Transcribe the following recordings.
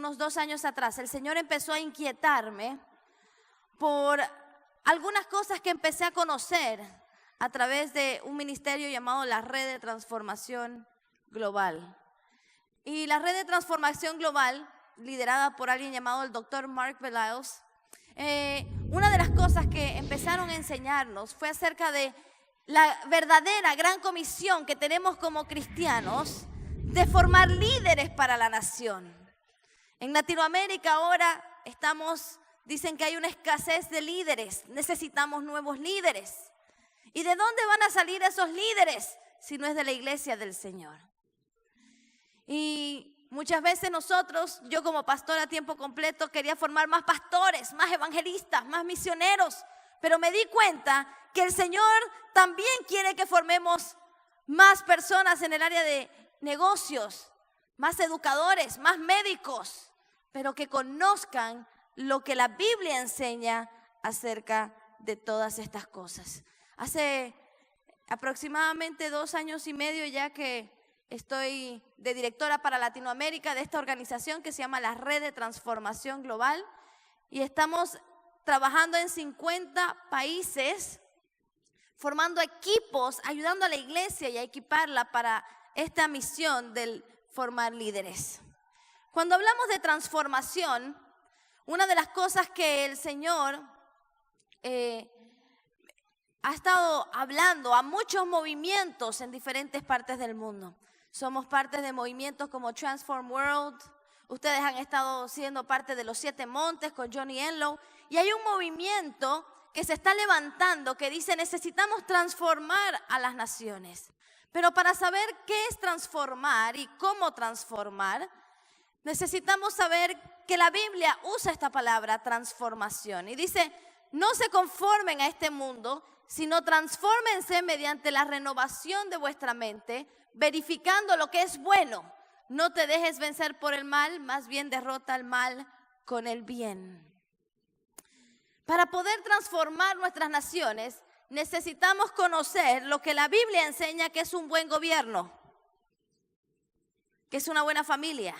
unos 2 años atrás, el Señor empezó a inquietarme por algunas cosas que empecé a conocer a través de un ministerio llamado la Red de Transformación Global. Y la Red de Transformación Global, liderada por alguien llamado el Dr. Mark Belials, una de las cosas que empezaron a enseñarnos fue acerca de la verdadera gran comisión que tenemos como cristianos de formar líderes para la nación. En Latinoamérica ahora dicen que hay una escasez de líderes, necesitamos nuevos líderes. ¿Y de dónde van a salir esos líderes si no es de la iglesia del Señor? Y muchas veces yo como pastor a tiempo completo quería formar más pastores, más evangelistas, más misioneros, pero me di cuenta que el Señor también quiere que formemos más personas en el área de negocios, más educadores, más médicos, pero que conozcan lo que la Biblia enseña acerca de todas estas cosas. Hace aproximadamente 2 años y medio ya que estoy de directora para Latinoamérica de esta organización que se llama la Red de Transformación Global y estamos trabajando en 50 países, formando equipos, ayudando a la iglesia y a equiparla para esta misión del formar líderes. Cuando hablamos de transformación, una de las cosas que el Señor ha estado hablando a muchos movimientos en diferentes partes del mundo. Somos parte de movimientos como Transform World. Ustedes han estado siendo parte de los 7 Montes con Johnny Enlow. Y hay un movimiento que se está levantando que dice necesitamos transformar a las naciones. Pero para saber qué es transformar y cómo transformar, necesitamos saber que la Biblia usa esta palabra transformación. Y dice, no se conformen a este mundo, sino transfórmense mediante la renovación de vuestra mente, verificando lo que es bueno. No te dejes vencer por el mal, más bien derrota el mal con el bien. Para poder transformar nuestras naciones, necesitamos conocer lo que la Biblia enseña que es un buen gobierno, que es una buena familia,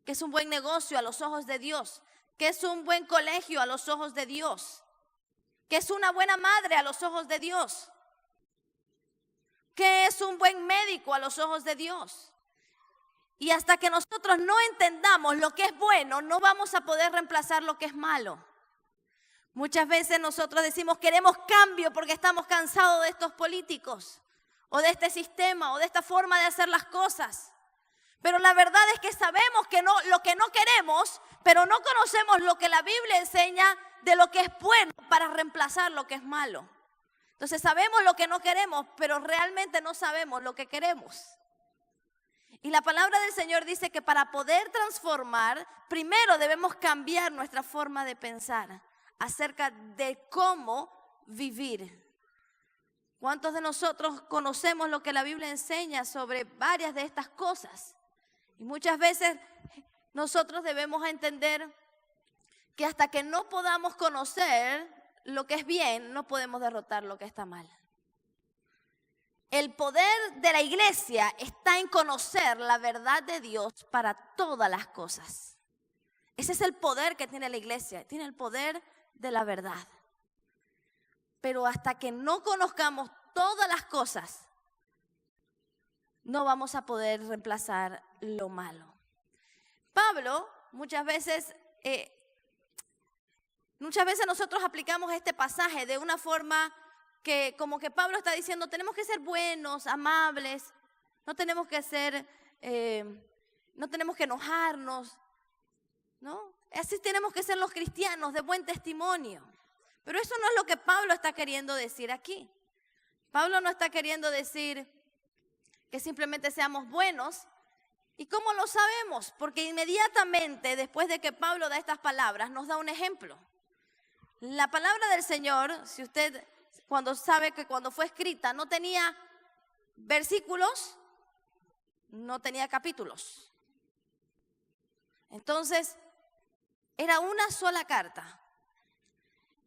que es un buen negocio a los ojos de Dios, que es un buen colegio a los ojos de Dios, que es una buena madre a los ojos de Dios, que es un buen médico a los ojos de Dios. Y hasta que nosotros no entendamos lo que es bueno, no vamos a poder reemplazar lo que es malo. Muchas veces nosotros decimos queremos cambio porque estamos cansados de estos políticos o de este sistema o de esta forma de hacer las cosas. Pero la verdad es que sabemos que lo que no queremos, pero no conocemos lo que la Biblia enseña de lo que es bueno para reemplazar lo que es malo. Entonces sabemos lo que no queremos, pero realmente no sabemos lo que queremos. Y la palabra del Señor dice que para poder transformar, primero debemos cambiar nuestra forma de pensar acerca de cómo vivir. ¿Cuántos de nosotros conocemos lo que la Biblia enseña sobre varias de estas cosas? Y muchas veces nosotros debemos entender que hasta que no podamos conocer lo que es bien, no podemos derrotar lo que está mal. El poder de la iglesia está en conocer la verdad de Dios para todas las cosas. Ese es el poder que tiene la iglesia, tiene el poder de la verdad. Pero hasta que no conozcamos todas las cosas, no vamos a poder reemplazar lo malo. Pablo, muchas veces nosotros aplicamos este pasaje de una forma que como que Pablo está diciendo, tenemos que ser buenos, amables, no tenemos que enojarnos, ¿no? Así tenemos que ser los cristianos de buen testimonio. Pero eso no es lo que Pablo está queriendo decir aquí. Pablo no está queriendo decir que simplemente seamos buenos. ¿Y cómo lo sabemos? Porque inmediatamente después de que Pablo da estas palabras, nos da un ejemplo. La palabra del Señor, si usted cuando sabe que cuando fue escrita no tenía versículos, no tenía capítulos. Entonces, era una sola carta.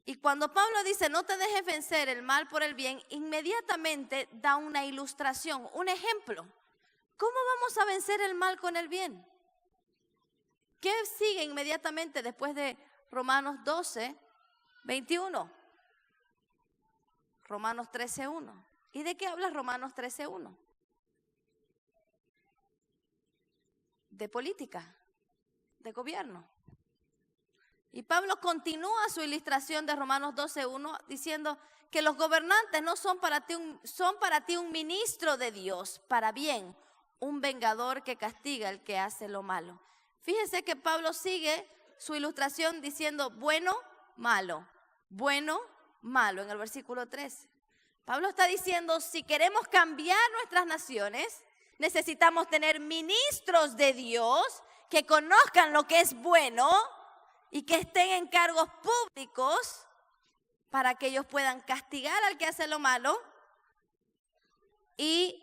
Y cuando Pablo dice, no te dejes vencer el mal por el bien, inmediatamente da una ilustración, un ejemplo. ¿Cómo vamos a vencer el mal con el bien? ¿Qué sigue inmediatamente después de Romanos 12, 21? Romanos 13, 1. ¿Y de qué habla Romanos 13, 1? De política, de gobierno. Y Pablo continúa su ilustración de Romanos 12:1 diciendo que los gobernantes no son para ti un ministro de Dios para bien, un vengador que castiga al que hace lo malo. Fíjense que Pablo sigue su ilustración diciendo bueno, malo, en el versículo 13. Pablo está diciendo, si queremos cambiar nuestras naciones, necesitamos tener ministros de Dios que conozcan lo que es bueno y que estén en cargos públicos para que ellos puedan castigar al que hace lo malo y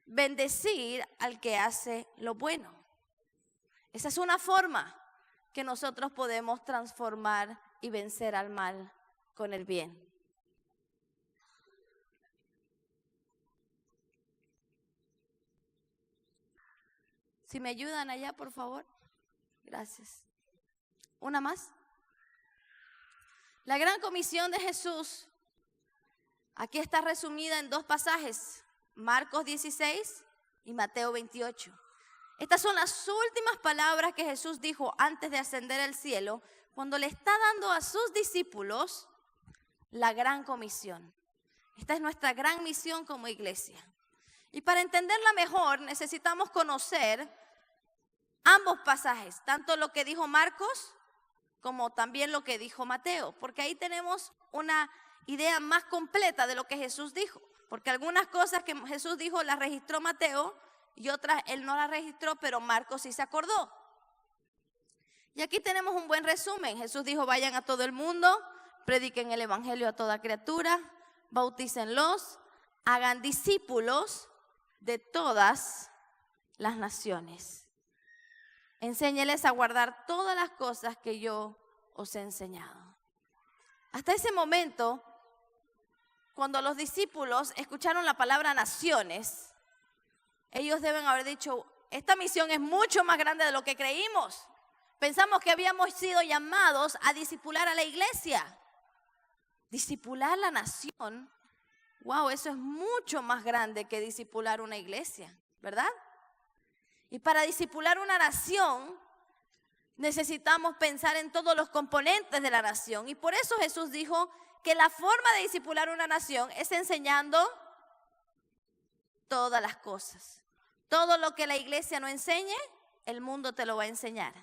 bendecir al que hace lo bueno. Esa es una forma que nosotros podemos transformar y vencer al mal con el bien. Si me ayudan allá, por favor. Gracias. ¿Una más? La gran comisión de Jesús, aquí está resumida en dos pasajes, Marcos 16 y Mateo 28. Estas son las últimas palabras que Jesús dijo antes de ascender al cielo, cuando le está dando a sus discípulos la gran comisión. Esta es nuestra gran misión como iglesia. Y para entenderla mejor necesitamos conocer ambos pasajes, tanto lo que dijo Marcos como también lo que dijo Mateo, porque ahí tenemos una idea más completa de lo que Jesús dijo, porque algunas cosas que Jesús dijo las registró Mateo y otras él no las registró, pero Marcos sí se acordó. Y aquí tenemos un buen resumen. Jesús dijo, vayan a todo el mundo, prediquen el evangelio a toda criatura, bautícenlos, hagan discípulos de todas las naciones. Enséñeles a guardar todas las cosas que yo os he enseñado. Hasta ese momento, cuando los discípulos escucharon la palabra naciones, ellos deben haber dicho, esta misión es mucho más grande de lo que creímos. Pensamos que habíamos sido llamados a discipular a la iglesia. Discipular la nación, wow, eso es mucho más grande que discipular una iglesia, ¿verdad? Y para discipular una nación, necesitamos pensar en todos los componentes de la nación. Y por eso Jesús dijo que la forma de discipular una nación es enseñando todas las cosas. Todo lo que la iglesia no enseñe, el mundo te lo va a enseñar.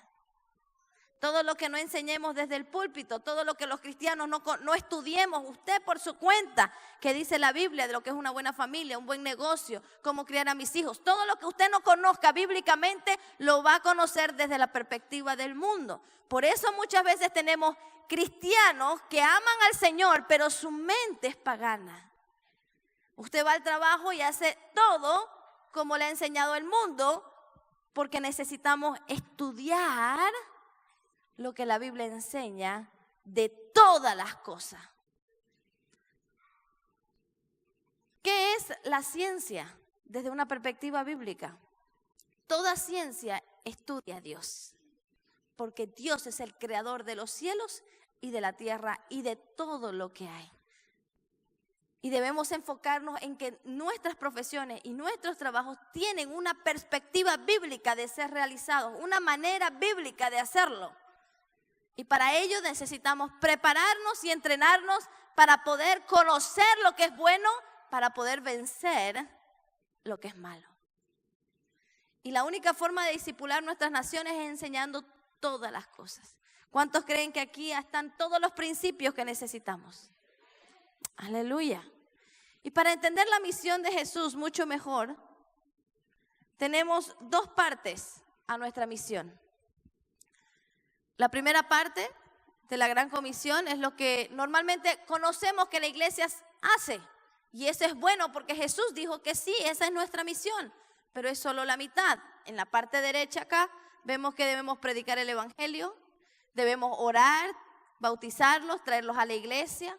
Todo lo que no enseñemos desde el púlpito, todo lo que los cristianos no estudiemos, usted por su cuenta, que dice la Biblia de lo que es una buena familia, un buen negocio, cómo criar a mis hijos. Todo lo que usted no conozca bíblicamente, lo va a conocer desde la perspectiva del mundo. Por eso muchas veces tenemos cristianos que aman al Señor, pero su mente es pagana. Usted va al trabajo y hace todo como le ha enseñado el mundo, porque necesitamos estudiar lo que la Biblia enseña de todas las cosas. ¿Qué es la ciencia desde una perspectiva bíblica? Toda ciencia estudia a Dios, porque Dios es el creador de los cielos y de la tierra y de todo lo que hay. Y debemos enfocarnos en que nuestras profesiones y nuestros trabajos tienen una perspectiva bíblica de ser realizados, una manera bíblica de hacerlo. Y para ello necesitamos prepararnos y entrenarnos para poder conocer lo que es bueno, para poder vencer lo que es malo. Y la única forma de discipular nuestras naciones es enseñando todas las cosas. ¿Cuántos creen que aquí están todos los principios que necesitamos? Aleluya. Y para entender la misión de Jesús mucho mejor, tenemos dos partes a nuestra misión. La primera parte de la Gran Comisión es lo que normalmente conocemos que la iglesia hace. Y eso es bueno porque Jesús dijo que sí, esa es nuestra misión. Pero es solo la mitad. En la parte derecha acá vemos que debemos predicar el evangelio, debemos orar, bautizarlos, traerlos a la iglesia.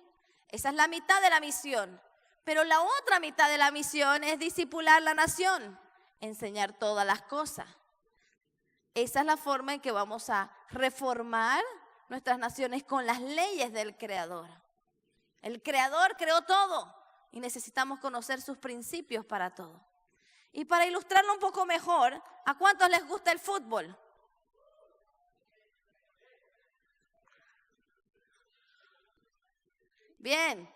Esa es la mitad de la misión. Pero la otra mitad de la misión es discipular la nación, enseñar todas las cosas. Esa es la forma en que vamos a reformar nuestras naciones con las leyes del Creador. El Creador creó todo y necesitamos conocer sus principios para todo. Y para ilustrarlo un poco mejor, ¿a cuántos les gusta el fútbol? Bien.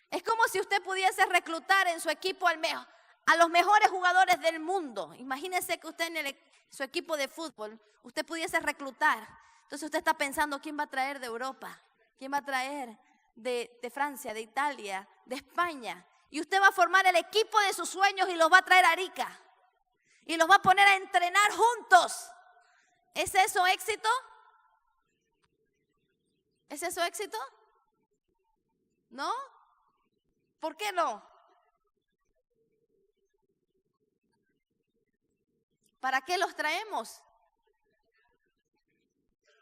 Es como si usted pudiese reclutar en su equipo a los mejores jugadores del mundo. Imagínese que usted en su equipo de fútbol, usted pudiese reclutar. Entonces usted está pensando, ¿quién va a traer de Europa? ¿Quién va a traer de Francia, de Italia, de España? Y usted va a formar el equipo de sus sueños y los va a traer a Arica. Y los va a poner a entrenar juntos. ¿Es eso éxito? ¿Es eso éxito? ¿No? ¿Por qué no? ¿Para qué los traemos?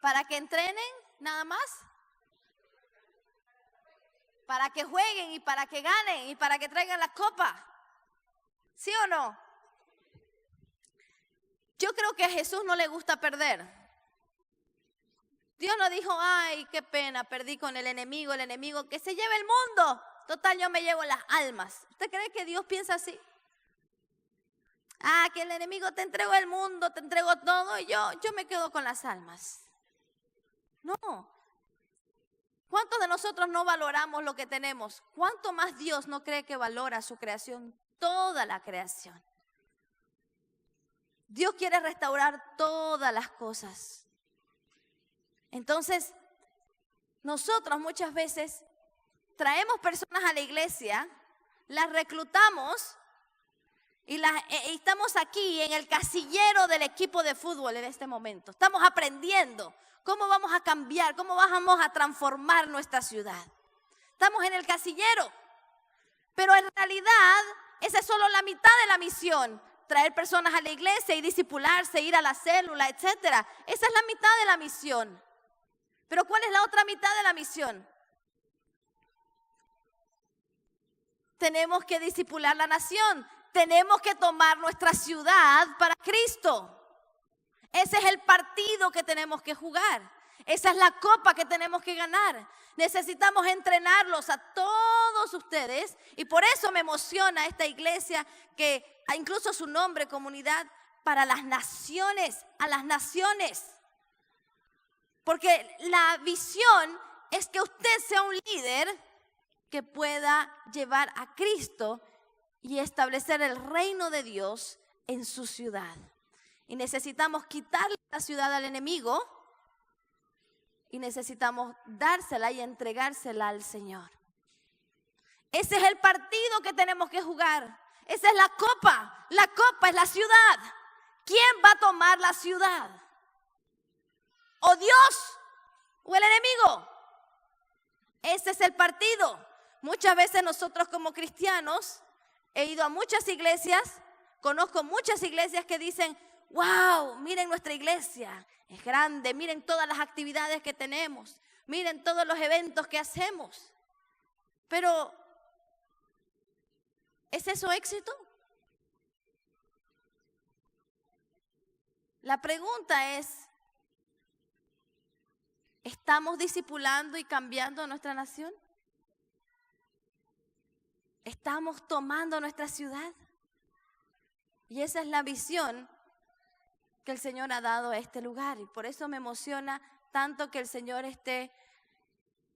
¿Para que entrenen nada más? ¿Para que jueguen y para que ganen y para que traigan la copa? ¿Sí o no? Yo creo que a Jesús no le gusta perder. Dios no dijo, ay, qué pena, perdí con el enemigo que se lleve el mundo. Total, yo me llevo las almas. ¿Usted cree que Dios piensa así? Ah, que el enemigo te entregó el mundo, te entregó todo y yo me quedo con las almas. No. ¿Cuántos de nosotros no valoramos lo que tenemos? ¿Cuánto más Dios no cree que valora su creación? Toda la creación. Dios quiere restaurar todas las cosas. Entonces, nosotros muchas veces traemos personas a la iglesia, las reclutamos y estamos aquí en el casillero del equipo de fútbol en este momento. Estamos aprendiendo cómo vamos a cambiar, cómo vamos a transformar nuestra ciudad. Estamos en el casillero, pero en realidad esa es solo la mitad de la misión. Traer personas a la iglesia y discipularse, ir a la célula, etcétera. Esa es la mitad de la misión. Pero ¿cuál es la otra mitad de la misión? Tenemos que discipular la nación. Tenemos que tomar nuestra ciudad para Cristo. Ese es el partido que tenemos que jugar. Esa es la copa que tenemos que ganar. Necesitamos entrenarlos a todos ustedes y por eso me emociona esta iglesia que incluso su nombre, Comunidad para las Naciones, a las naciones. Porque la visión es que usted sea un líder que pueda llevar a Cristo y establecer el reino de Dios en su ciudad. Y necesitamos quitarle la ciudad al enemigo y necesitamos dársela y entregársela al Señor. Ese es el partido que tenemos que jugar. Esa es la copa. La copa es la ciudad. ¿Quién va a tomar la ciudad? ¿O Dios o el enemigo? Ese es el partido. Muchas veces nosotros como cristianos, he ido a muchas iglesias, conozco muchas iglesias que dicen, wow, miren nuestra iglesia, es grande, miren todas las actividades que tenemos, miren todos los eventos que hacemos. Pero, ¿es eso éxito? La pregunta es, ¿estamos discipulando y cambiando nuestra nación? ¿Estamos tomando nuestra ciudad? Y esa es la visión que el Señor ha dado a este lugar. Y por eso me emociona tanto que el Señor esté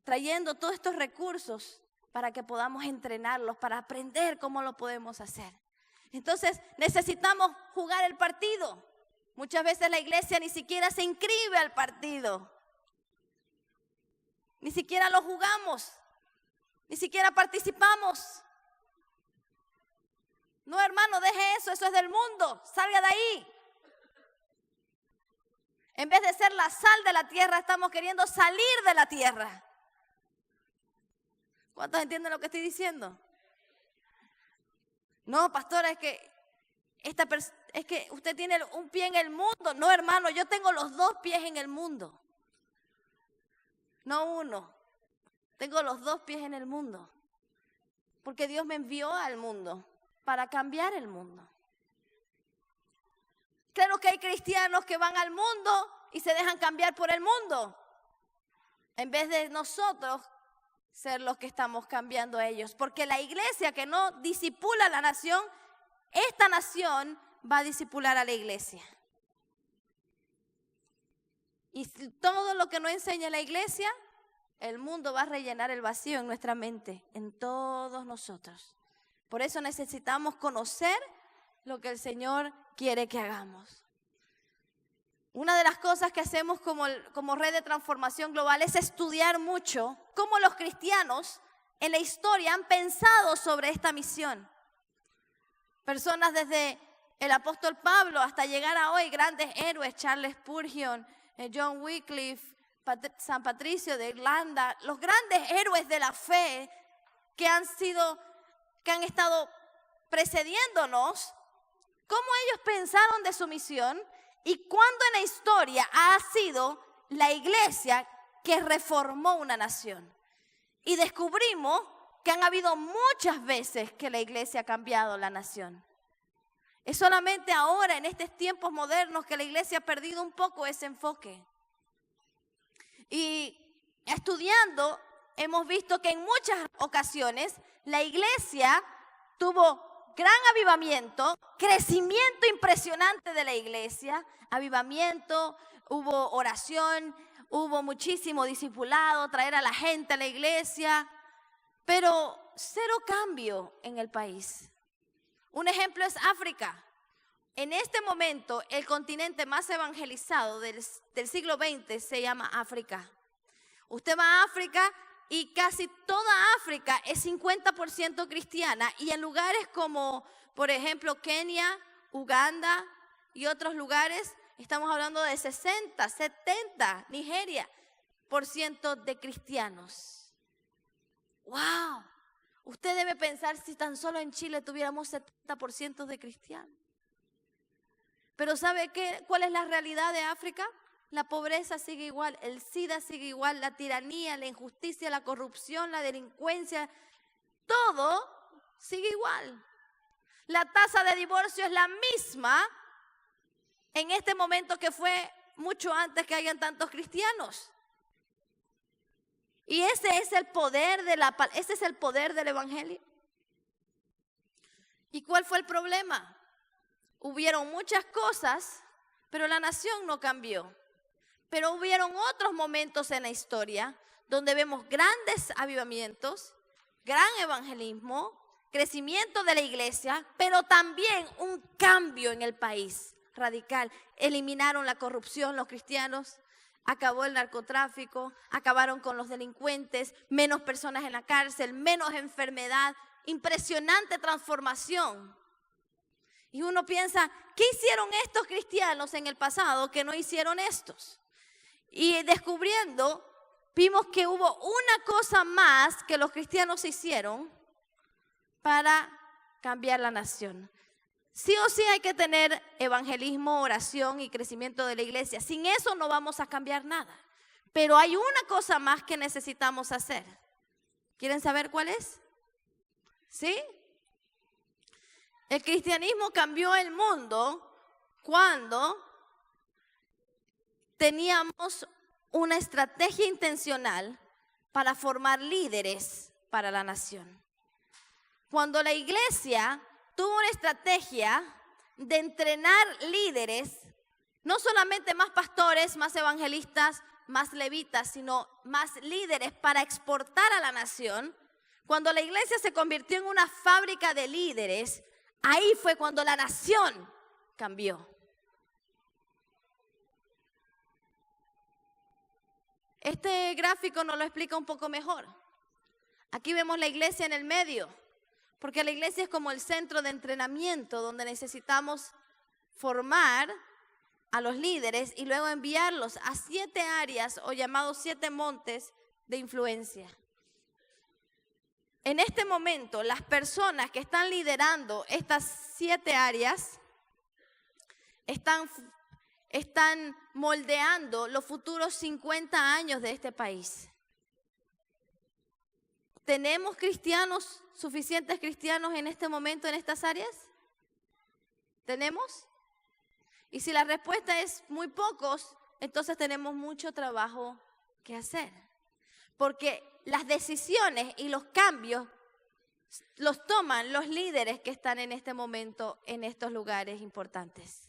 trayendo todos estos recursos para que podamos entrenarlos, para aprender cómo lo podemos hacer. Entonces necesitamos jugar el partido. Muchas veces la iglesia ni siquiera se inscribe al partido. Ni siquiera lo jugamos. Ni siquiera participamos. No, hermano, deje eso, eso es del mundo, salga de ahí. En vez de ser la sal de la tierra, estamos queriendo salir de la tierra. ¿Cuántos entienden lo que estoy diciendo? No, pastora, es que usted tiene un pie en el mundo. No, hermano, yo tengo los dos pies en el mundo. No uno, tengo los dos pies en el mundo. Porque Dios me envió al mundo para cambiar el mundo. Claro que hay cristianos que van al mundo y se dejan cambiar por el mundo, en vez de nosotros ser los que estamos cambiando a ellos. Porque la iglesia que no discipula a la nación, esta nación va a discipular a la iglesia. Y todo lo que no enseña la iglesia, el mundo va a rellenar el vacío en nuestra mente, en todos nosotros. Por eso necesitamos conocer lo que el Señor quiere que hagamos. Una de las cosas que hacemos como red de transformación global es estudiar mucho cómo los cristianos en la historia han pensado sobre esta misión. Personas desde el apóstol Pablo hasta llegar a hoy, grandes héroes, Charles Spurgeon, John Wycliffe, San Patricio de Irlanda, los grandes héroes de la fe que han estado precediéndonos, cómo ellos pensaron de su misión y cuándo en la historia ha sido la iglesia que reformó una nación. Y descubrimos que han habido muchas veces que la iglesia ha cambiado la nación. Es solamente ahora, en estos tiempos modernos, que la iglesia ha perdido un poco ese enfoque. Y estudiando, hemos visto que en muchas ocasiones la iglesia tuvo gran avivamiento, crecimiento impresionante de la iglesia, avivamiento, hubo oración, hubo muchísimo discipulado, traer a la gente a la iglesia, pero cero cambio en el país. Un ejemplo es África. En este momento, el continente más evangelizado del siglo XX se llama África. Usted va a África y casi toda África es 50% cristiana, y en lugares como, por ejemplo, Kenia, Uganda y otros lugares, estamos hablando de 60, 70, Nigeria, % de cristianos. ¡Wow! Usted debe pensar si tan solo en Chile tuviéramos 70% de cristianos. Pero ¿sabe cuál es la realidad de África? La pobreza sigue igual, el SIDA sigue igual, la tiranía, la injusticia, la corrupción, la delincuencia, todo sigue igual. La tasa de divorcio es la misma en este momento que fue mucho antes que hayan tantos cristianos. Y ese es el poder del evangelio. ¿Y cuál fue el problema? Hubieron muchas cosas, pero la nación no cambió. Pero hubieron otros momentos en la historia donde vemos grandes avivamientos, gran evangelismo, crecimiento de la iglesia, pero también un cambio en el país radical. Eliminaron la corrupción los cristianos, acabó el narcotráfico, acabaron con los delincuentes, menos personas en la cárcel, menos enfermedad, impresionante transformación. Y uno piensa, ¿qué hicieron estos cristianos en el pasado que no hicieron estos? Y descubriendo, vimos que hubo una cosa más que los cristianos hicieron para cambiar la nación. Sí o sí hay que tener evangelismo, oración y crecimiento de la iglesia. Sin eso no vamos a cambiar nada. Pero hay una cosa más que necesitamos hacer. ¿Quieren saber cuál es? ¿Sí? El cristianismo cambió el mundo cuando teníamos una estrategia intencional para formar líderes para la nación. Cuando la iglesia tuvo una estrategia de entrenar líderes, no solamente más pastores, más evangelistas, más levitas, sino más líderes para exportar a la nación. Cuando la iglesia se convirtió en una fábrica de líderes, ahí fue cuando la nación cambió. Este gráfico nos lo explica un poco mejor. Aquí vemos la iglesia en el medio, porque la iglesia es como el centro de entrenamiento donde necesitamos formar a los líderes y luego enviarlos a 7 áreas o llamados 7 montes de influencia. En este momento, las personas que están liderando estas 7 áreas están moldeando los futuros 50 años de este país. ¿Tenemos suficientes cristianos en este momento en estas áreas? ¿Tenemos? Y si la respuesta es muy pocos, entonces tenemos mucho trabajo que hacer. Porque las decisiones y los cambios los toman los líderes que están en este momento en estos lugares importantes.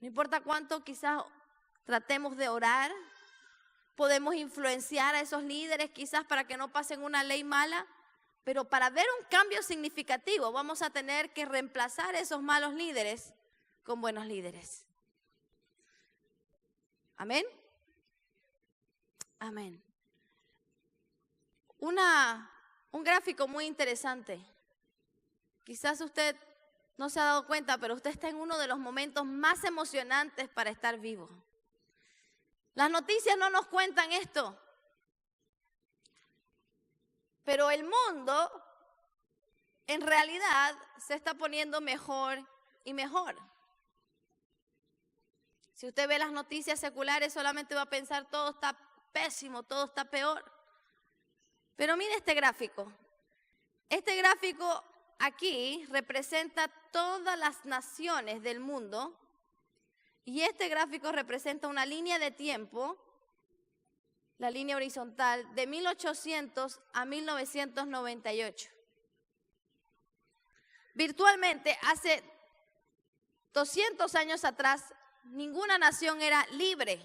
No importa cuánto quizás tratemos de orar, podemos influenciar a esos líderes quizás para que no pasen una ley mala, pero para ver un cambio significativo vamos a tener que reemplazar a esos malos líderes con buenos líderes. Amén. Amén. Un gráfico muy interesante. Quizás usted no se ha dado cuenta, pero usted está en uno de los momentos más emocionantes para estar vivo. Las noticias no nos cuentan esto, pero el mundo en realidad se está poniendo mejor y mejor. Si usted ve las noticias seculares, solamente va a pensar todo está pésimo, todo está peor. Pero mire este gráfico. Este gráfico aquí representa todas las naciones del mundo y este gráfico representa una línea de tiempo, la línea horizontal, de 1800 a 1998. Virtualmente, hace 200 años atrás, ninguna nación era libre.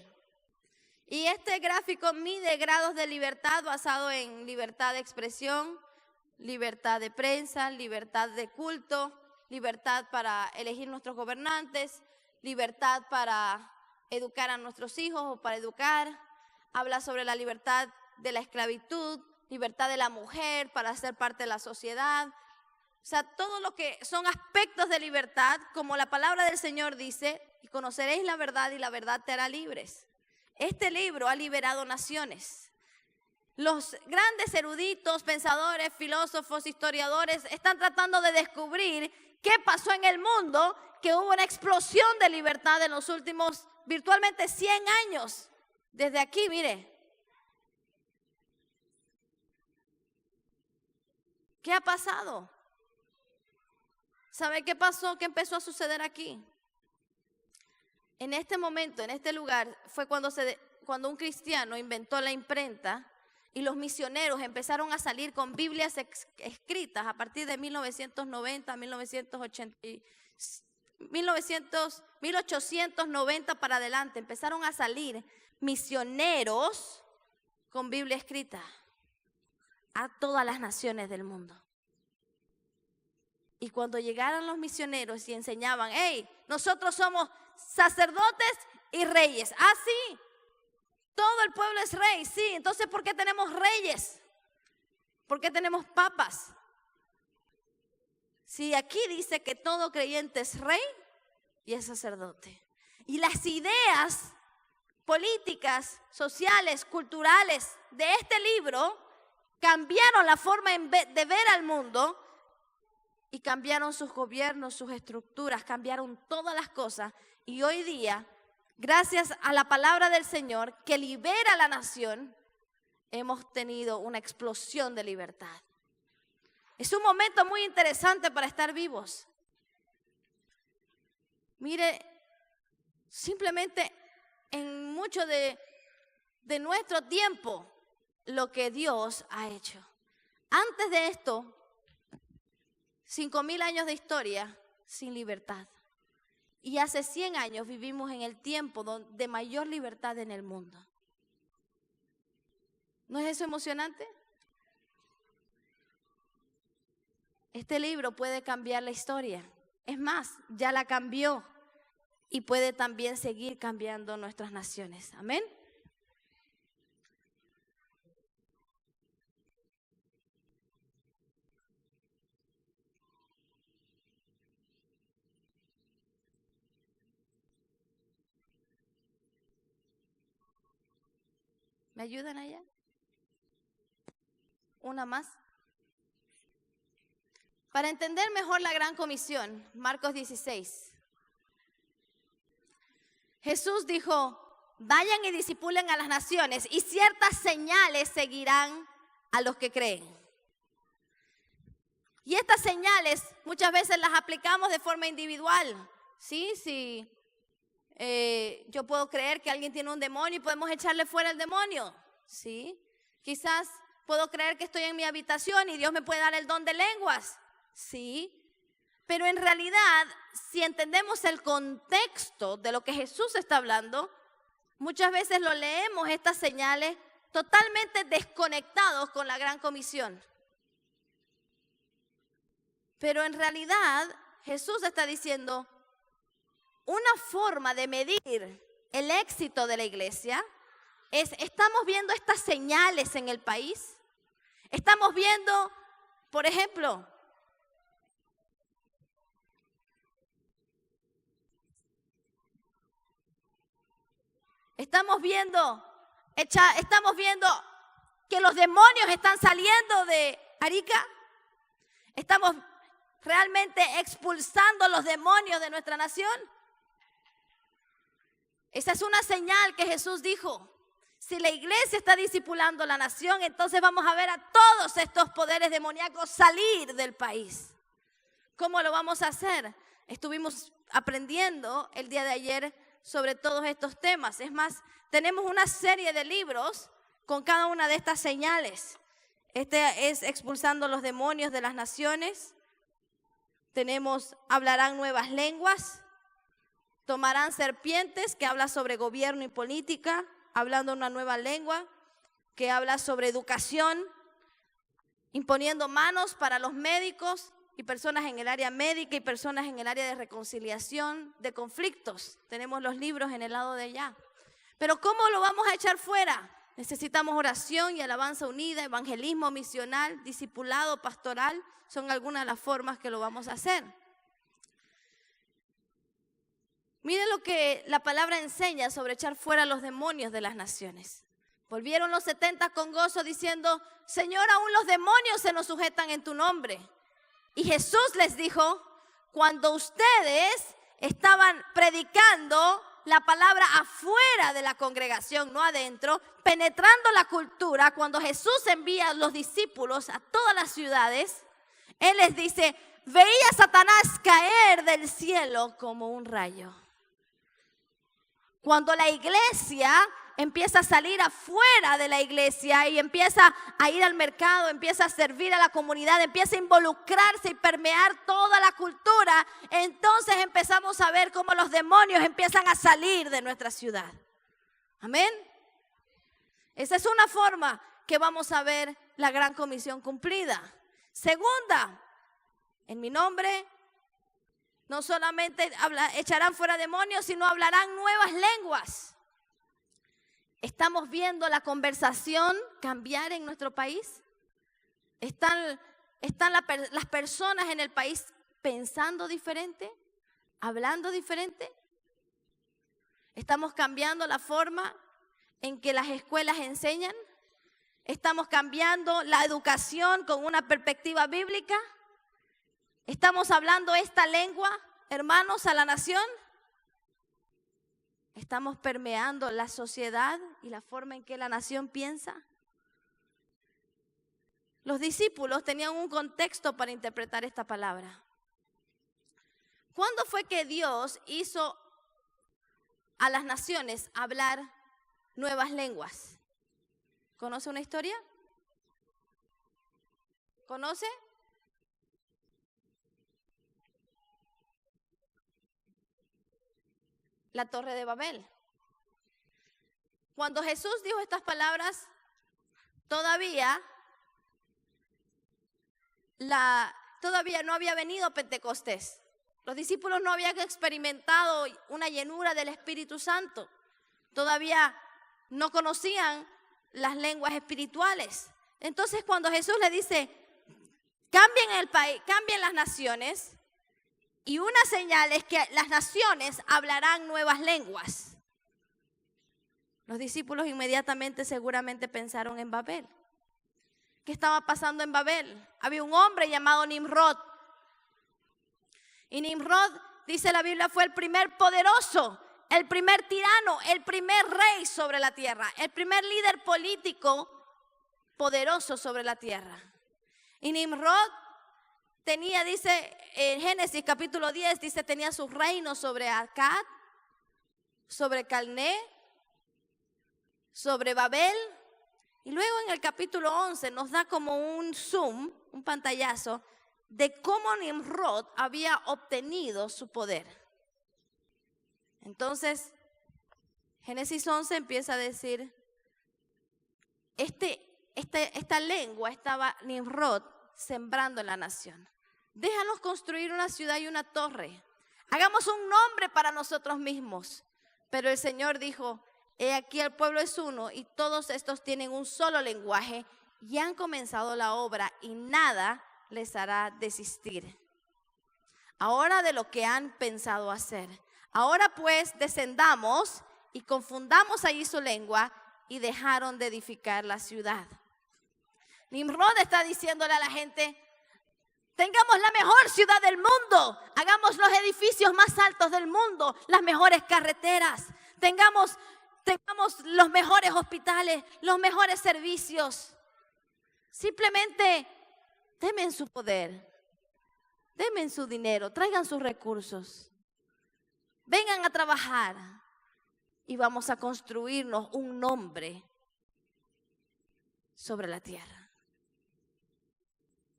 Y este gráfico mide grados de libertad basado en libertad de expresión, libertad de prensa, libertad de culto, libertad para elegir nuestros gobernantes, libertad para educar a nuestros hijos o para educar. Habla sobre la libertad de la esclavitud, libertad de la mujer para ser parte de la sociedad. O sea, todo lo que son aspectos de libertad, como la palabra del Señor dice, y conoceréis la verdad y la verdad te hará libres. Este libro ha liberado naciones. Los grandes eruditos, pensadores, filósofos, historiadores están tratando de descubrir qué pasó en el mundo, que hubo una explosión de libertad en los últimos virtualmente 100 años. Desde aquí, mire. ¿Qué ha pasado? ¿Sabe qué pasó? ¿Qué empezó a suceder aquí? En este momento, en este lugar, fue cuando un cristiano inventó la imprenta y los misioneros empezaron a salir con Biblias escritas a partir de 1990, 1890 para adelante. Empezaron a salir misioneros con Biblia escrita a todas las naciones del mundo. Y cuando llegaron los misioneros y enseñaban, hey, nosotros somos sacerdotes y reyes. Ah, sí, todo el pueblo es rey, sí. Entonces, ¿por qué tenemos reyes? ¿Por qué tenemos papas? Si aquí dice que todo creyente es rey y es sacerdote. Y las ideas políticas, sociales, culturales de este libro cambiaron la forma de ver al mundo y cambiaron sus gobiernos, sus estructuras, cambiaron todas las cosas. Y hoy día, gracias a la palabra del Señor que libera a la nación, hemos tenido una explosión de libertad. Es un momento muy interesante para estar vivos. Mire, simplemente en mucho de nuestro tiempo, lo que Dios ha hecho. Antes de esto, 5,000 años de historia sin libertad. Y hace 100 años vivimos en el tiempo de mayor libertad en el mundo. ¿No es eso emocionante? Este libro puede cambiar la historia. Es más, ya la cambió y puede también seguir cambiando nuestras naciones. Amén. ¿Me ayudan allá? Una más. Para entender mejor la gran comisión, Marcos 16. Jesús dijo, vayan y discipulen a las naciones y ciertas señales seguirán a los que creen. Y estas señales muchas veces las aplicamos de forma individual. Sí, yo puedo creer que alguien tiene un demonio y podemos echarle fuera el demonio. Sí. Quizás puedo creer que estoy en mi habitación y Dios me puede dar el don de lenguas. Sí. Pero en realidad, si entendemos el contexto de lo que Jesús está hablando, muchas veces lo leemos estas señales totalmente desconectados con la gran comisión. Pero en realidad, Jesús está diciendo, una forma de medir el éxito de la iglesia es, ¿estamos viendo estas señales en el país? Estamos viendo, por ejemplo, estamos viendo que los demonios están saliendo de Arica. Estamos realmente expulsando los demonios de nuestra nación. Esa es una señal que Jesús dijo. Si la iglesia está discipulando la nación, entonces vamos a ver a todos estos poderes demoníacos salir del país. ¿Cómo lo vamos a hacer? Estuvimos aprendiendo el día de ayer sobre todos estos temas. Es más, tenemos una serie de libros con cada una de estas señales. Este es expulsando los demonios de las naciones. Tenemos, hablarán nuevas lenguas. Tomarán serpientes, que habla sobre gobierno y política, hablando una nueva lengua, que habla sobre educación, imponiendo manos para los médicos y personas en el área médica y personas en el área de reconciliación de conflictos. Tenemos los libros en el lado de allá. Pero ¿cómo lo vamos a echar fuera? Necesitamos oración y alabanza unida, evangelismo misional, discipulado pastoral. Son algunas de las formas que lo vamos a hacer. Miren lo que la palabra enseña sobre echar fuera los demonios de las naciones. Volvieron los 70 con gozo diciendo, Señor, aún los demonios se nos sujetan en tu nombre. Y Jesús les dijo, cuando ustedes estaban predicando la palabra afuera de la congregación, no adentro, penetrando la cultura, cuando Jesús envía a los discípulos a todas las ciudades, Él les dice, veía a Satanás caer del cielo como un rayo. Cuando la iglesia empieza a salir afuera de la iglesia y empieza a ir al mercado, empieza a servir a la comunidad, empieza a involucrarse y permear toda la cultura, entonces empezamos a ver cómo los demonios empiezan a salir de nuestra ciudad. Amén. Esa es una forma que vamos a ver la gran comisión cumplida. Segunda, en mi nombre no solamente echarán fuera demonios, sino hablarán nuevas lenguas. ¿Estamos viendo la conversación cambiar en nuestro país? ¿Están las personas en el país pensando diferente? ¿Hablando diferente? ¿Estamos cambiando la forma en que las escuelas enseñan? ¿Estamos cambiando la educación con una perspectiva bíblica? ¿Estamos hablando esta lengua, hermanos, a la nación? ¿Estamos permeando la sociedad y la forma en que la nación piensa? Los discípulos tenían un contexto para interpretar esta palabra. ¿Cuándo fue que Dios hizo a las naciones hablar nuevas lenguas? ¿Conoce una historia? ¿Conoce? La Torre de Babel. Cuando Jesús dijo estas palabras, todavía no había venido Pentecostés. Los discípulos no habían experimentado una llenura del Espíritu Santo. Todavía no conocían las lenguas espirituales. Entonces, cuando Jesús le dice, cambien el país, cambien las naciones, y una señal es que las naciones hablarán nuevas lenguas. Los discípulos inmediatamente seguramente pensaron en Babel. ¿Qué estaba pasando en Babel? Había un hombre llamado Nimrod. Y Nimrod, dice la Biblia, fue el primer poderoso, el primer tirano, el primer rey sobre la tierra, el primer líder político poderoso sobre la tierra. Y Nimrod tenía, dice en Génesis capítulo 10, dice, tenía sus reinos sobre Accad, sobre Calné, sobre Babel. Y luego en el capítulo 11 nos da como un zoom, un pantallazo, de cómo Nimrod había obtenido su poder. Entonces, Génesis 11 empieza a decir, esta lengua estaba Nimrod sembrando en la nación. Déjanos construir una ciudad y una torre. Hagamos un nombre para nosotros mismos. Pero el Señor dijo, he aquí el pueblo es uno y todos estos tienen un solo lenguaje y han comenzado la obra y nada les hará desistir ahora de lo que han pensado hacer. Ahora pues descendamos y confundamos allí su lengua, y dejaron de edificar la ciudad. Nimrod está diciéndole a la gente, tengamos la mejor ciudad del mundo, hagamos los edificios más altos del mundo, las mejores carreteras, tengamos los mejores hospitales, los mejores servicios. Simplemente denme su poder, denme su dinero, traigan sus recursos, vengan a trabajar y vamos a construirnos un nombre sobre la tierra.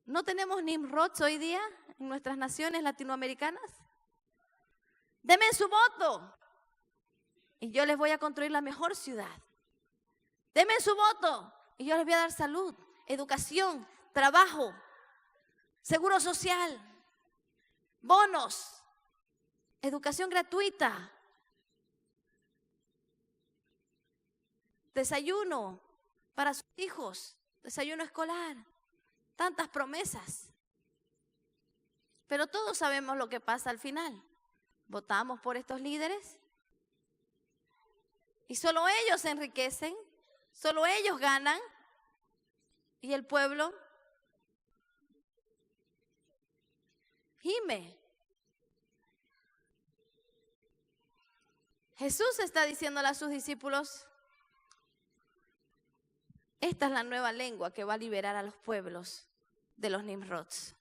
¿No tenemos Nimrods hoy día en nuestras naciones latinoamericanas? Denme su voto y yo les voy a construir la mejor ciudad. Denme su voto y yo les voy a dar salud, educación, trabajo, seguro social, bonos, educación gratuita, desayuno para sus hijos, desayuno escolar, tantas promesas. Pero todos sabemos lo que pasa al final. Votamos por estos líderes y solo ellos se enriquecen, solo ellos ganan y el pueblo gime. Jesús está diciéndole a sus discípulos, esta es la nueva lengua que va a liberar a los pueblos de los Nimrods.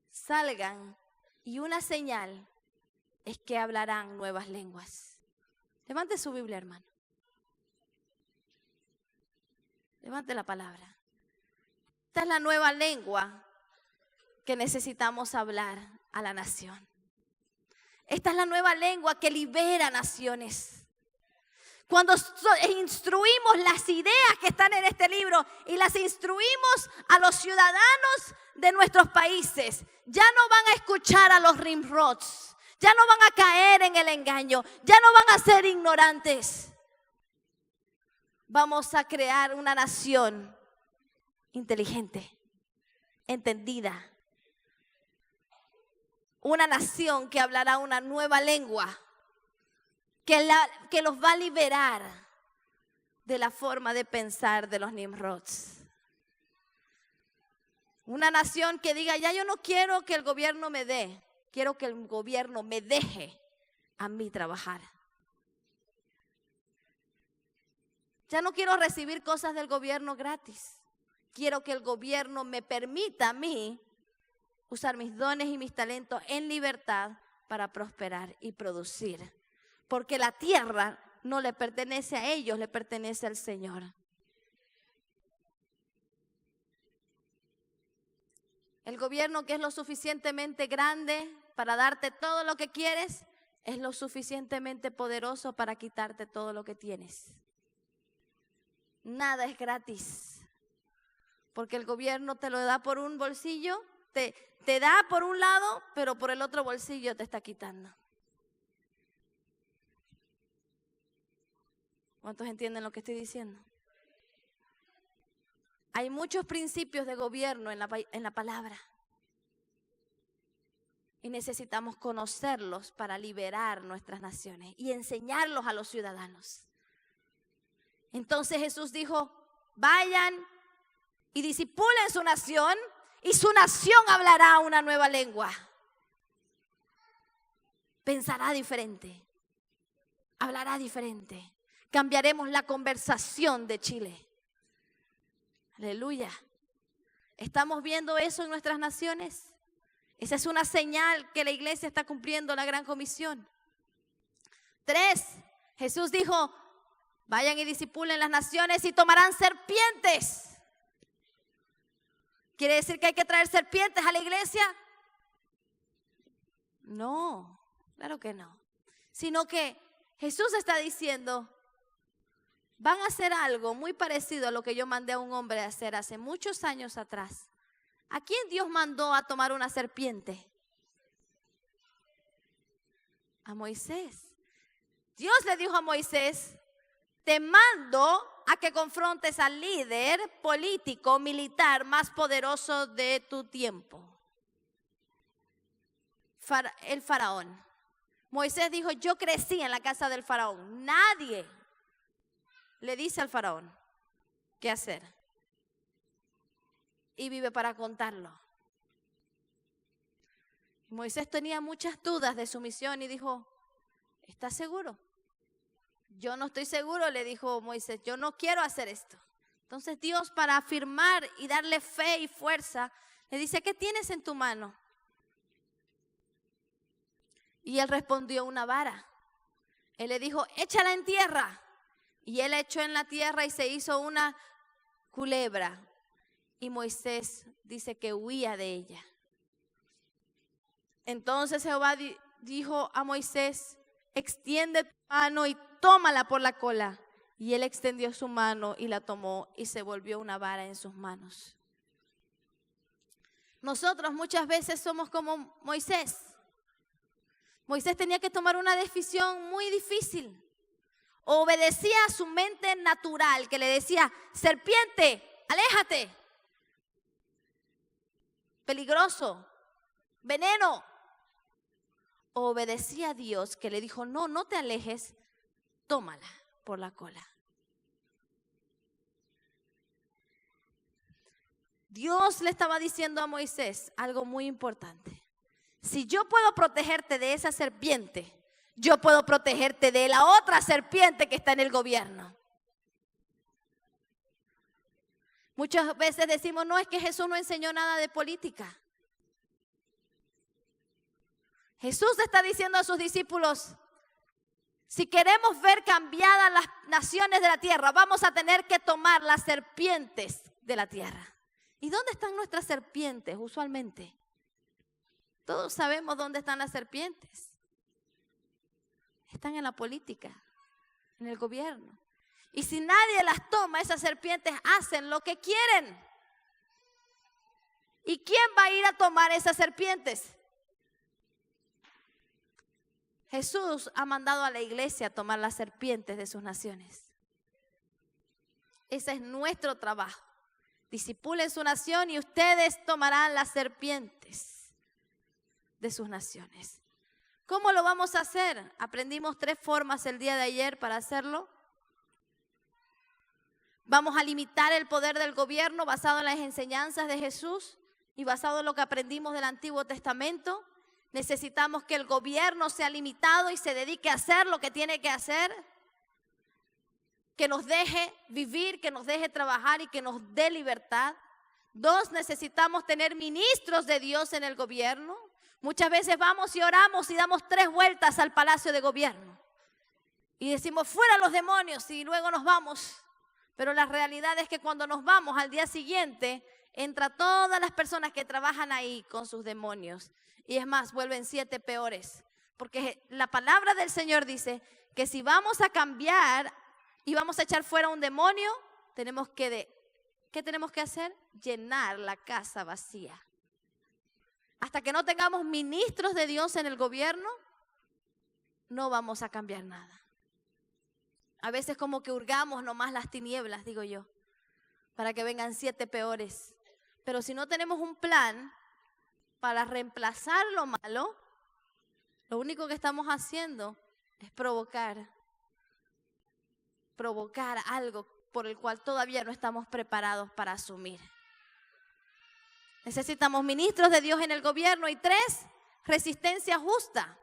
Salgan y una señal es que hablarán nuevas lenguas. Levante su Biblia, hermano. Levante la palabra. Esta es la nueva lengua que necesitamos hablar a la nación. Esta es la nueva lengua que libera naciones. Cuando instruimos las ideas que están en este libro y las instruimos a los ciudadanos de nuestros países, ya no van a escuchar a los Nimrods, ya no van a caer en el engaño, ya no van a ser ignorantes. Vamos a crear una nación inteligente, entendida. Una nación que hablará una nueva lengua, que los va a liberar de la forma de pensar de los Nimrods. Una nación que diga, ya yo no quiero que el gobierno me dé, quiero que el gobierno me deje a mí trabajar. Ya no quiero recibir cosas del gobierno gratis. Quiero que el gobierno me permita a mí usar mis dones y mis talentos en libertad para prosperar y producir. Porque la tierra no le pertenece a ellos, le pertenece al Señor. El gobierno que es lo suficientemente grande para darte todo lo que quieres, es lo suficientemente poderoso para quitarte todo lo que tienes. Nada es gratis, porque el gobierno te lo da por un bolsillo, te da por un lado, pero por el otro bolsillo te está quitando. ¿Cuántos entienden lo que estoy diciendo? Hay muchos principios de gobierno en la palabra. Y necesitamos conocerlos para liberar nuestras naciones y enseñarlos a los ciudadanos. Entonces Jesús dijo, vayan y discipulen su nación y su nación hablará una nueva lengua. Pensará diferente, hablará diferente. Cambiaremos la conversación de Chile. Aleluya. ¿Estamos viendo eso en nuestras naciones? Esa es una señal que la iglesia está cumpliendo la gran comisión. 3, Jesús dijo, vayan y discipulen las naciones y tomarán serpientes. ¿Quiere decir que hay que traer serpientes a la iglesia? No, claro que no. Sino que Jesús está diciendo, van a hacer algo muy parecido a lo que yo mandé a un hombre a hacer hace muchos años atrás. ¿A quién Dios mandó a tomar una serpiente? A Moisés. Dios le dijo a Moisés, te mando a que confrontes al líder político, militar más poderoso de tu tiempo. El faraón. Moisés dijo, yo crecí en la casa del faraón. Nadie le dice al faraón qué hacer. Y vive para contarlo. Moisés tenía muchas dudas de su misión y dijo, ¿estás seguro? Yo no estoy seguro, le dijo Moisés, yo no quiero hacer esto. Entonces Dios, para afirmar y darle fe y fuerza, le dice, ¿qué tienes en tu mano? Y él respondió, una vara. Él le dijo, échala en tierra. Y él echó en la tierra y se hizo una culebra. Y Moisés dice que huía de ella. Entonces Jehová dijo a Moisés, extiende tu mano y tómala por la cola. Y él extendió su mano y la tomó y se volvió una vara en sus manos. Nosotros muchas veces somos como Moisés. Moisés tenía que tomar una decisión muy difícil. Obedecía a su mente natural que le decía, serpiente, aléjate. Peligroso, veneno. Obedecía a Dios que le dijo, no, no te alejes, tómala por la cola. Dios le estaba diciendo a Moisés algo muy importante. Si yo puedo protegerte de esa serpiente, yo puedo protegerte de la otra serpiente que está en el gobierno. Muchas veces decimos, no, es que Jesús no enseñó nada de política. Jesús está diciendo a sus discípulos, si queremos ver cambiadas las naciones de la tierra, vamos a tener que tomar las serpientes de la tierra. ¿Y dónde están nuestras serpientes usualmente? Todos sabemos dónde están las serpientes. Están en la política, en el gobierno. Y si nadie las toma, esas serpientes hacen lo que quieren. ¿Y quién va a ir a tomar esas serpientes? Jesús ha mandado a la iglesia a tomar las serpientes de sus naciones. Ese es nuestro trabajo. Discipulen su nación y ustedes tomarán las serpientes de sus naciones. ¿Cómo lo vamos a hacer? Aprendimos 3 formas el día de ayer para hacerlo. Vamos a limitar el poder del gobierno basado en las enseñanzas de Jesús y basado en lo que aprendimos del Antiguo Testamento. Necesitamos que el gobierno sea limitado y se dedique a hacer lo que tiene que hacer. Que nos deje vivir, que nos deje trabajar y que nos dé libertad. 2, necesitamos tener ministros de Dios en el gobierno. Muchas veces vamos y oramos y damos 3 vueltas al palacio de gobierno. Y decimos, fuera los demonios, y luego nos vamos. Pero la realidad es que cuando nos vamos al día siguiente, entra todas las personas que trabajan ahí con sus demonios. Y es más, vuelven 7 peores. Porque la palabra del Señor dice que si vamos a cambiar y vamos a echar fuera un demonio, ¿qué tenemos que hacer? Llenar la casa vacía. Hasta que no tengamos ministros de Dios en el gobierno, no vamos a cambiar nada. A veces como que hurgamos nomás las tinieblas, digo yo, para que vengan 7 peores. Pero si no tenemos un plan para reemplazar lo malo, lo único que estamos haciendo es provocar algo por el cual todavía no estamos preparados para asumir. Necesitamos ministros de Dios en el gobierno. Y 3, resistencia justa.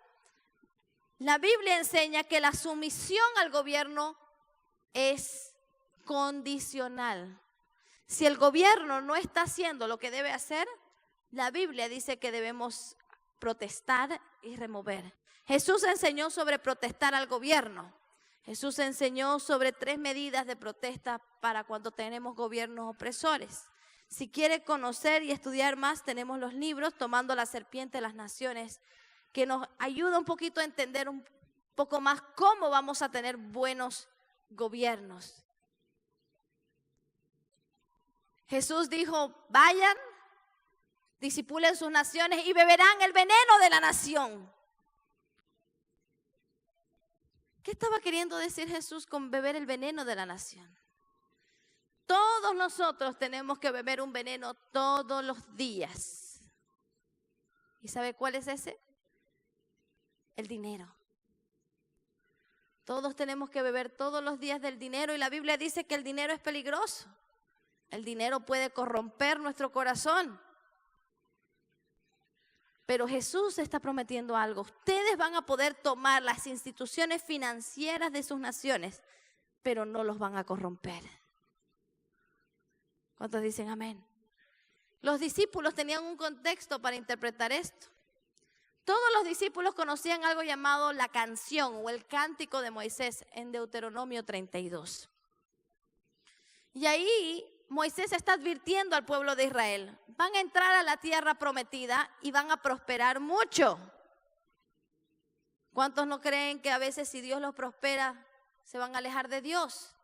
La Biblia enseña que la sumisión al gobierno es condicional. Si el gobierno no está haciendo lo que debe hacer, la Biblia dice que debemos protestar y remover. Jesús enseñó sobre protestar al gobierno. Jesús enseñó sobre 3 medidas de protesta para cuando tenemos gobiernos opresores. Si quiere conocer y estudiar más, tenemos los libros Tomando la serpiente de las naciones, que nos ayuda un poquito a entender un poco más cómo vamos a tener buenos gobiernos. Jesús dijo, vayan, discipulen sus naciones y beberán el veneno de la nación. ¿Qué estaba queriendo decir Jesús con beber el veneno de la nación? Todos nosotros tenemos que beber un veneno todos los días. ¿Y sabe cuál es ese? El dinero. Todos tenemos que beber todos los días del dinero y la Biblia dice que el dinero es peligroso. El dinero puede corromper nuestro corazón. Pero Jesús está prometiendo algo. Ustedes van a poder tomar las instituciones financieras de sus naciones, pero no los van a corromper. ¿Cuántos dicen amén? Los discípulos tenían un contexto para interpretar esto. Todos los discípulos conocían algo llamado la canción o el cántico de Moisés en Deuteronomio 32. Y ahí Moisés está advirtiendo al pueblo de Israel, van a entrar a la tierra prometida y van a prosperar mucho. ¿Cuántos no creen que a veces si Dios los prospera, se van a alejar de Dios?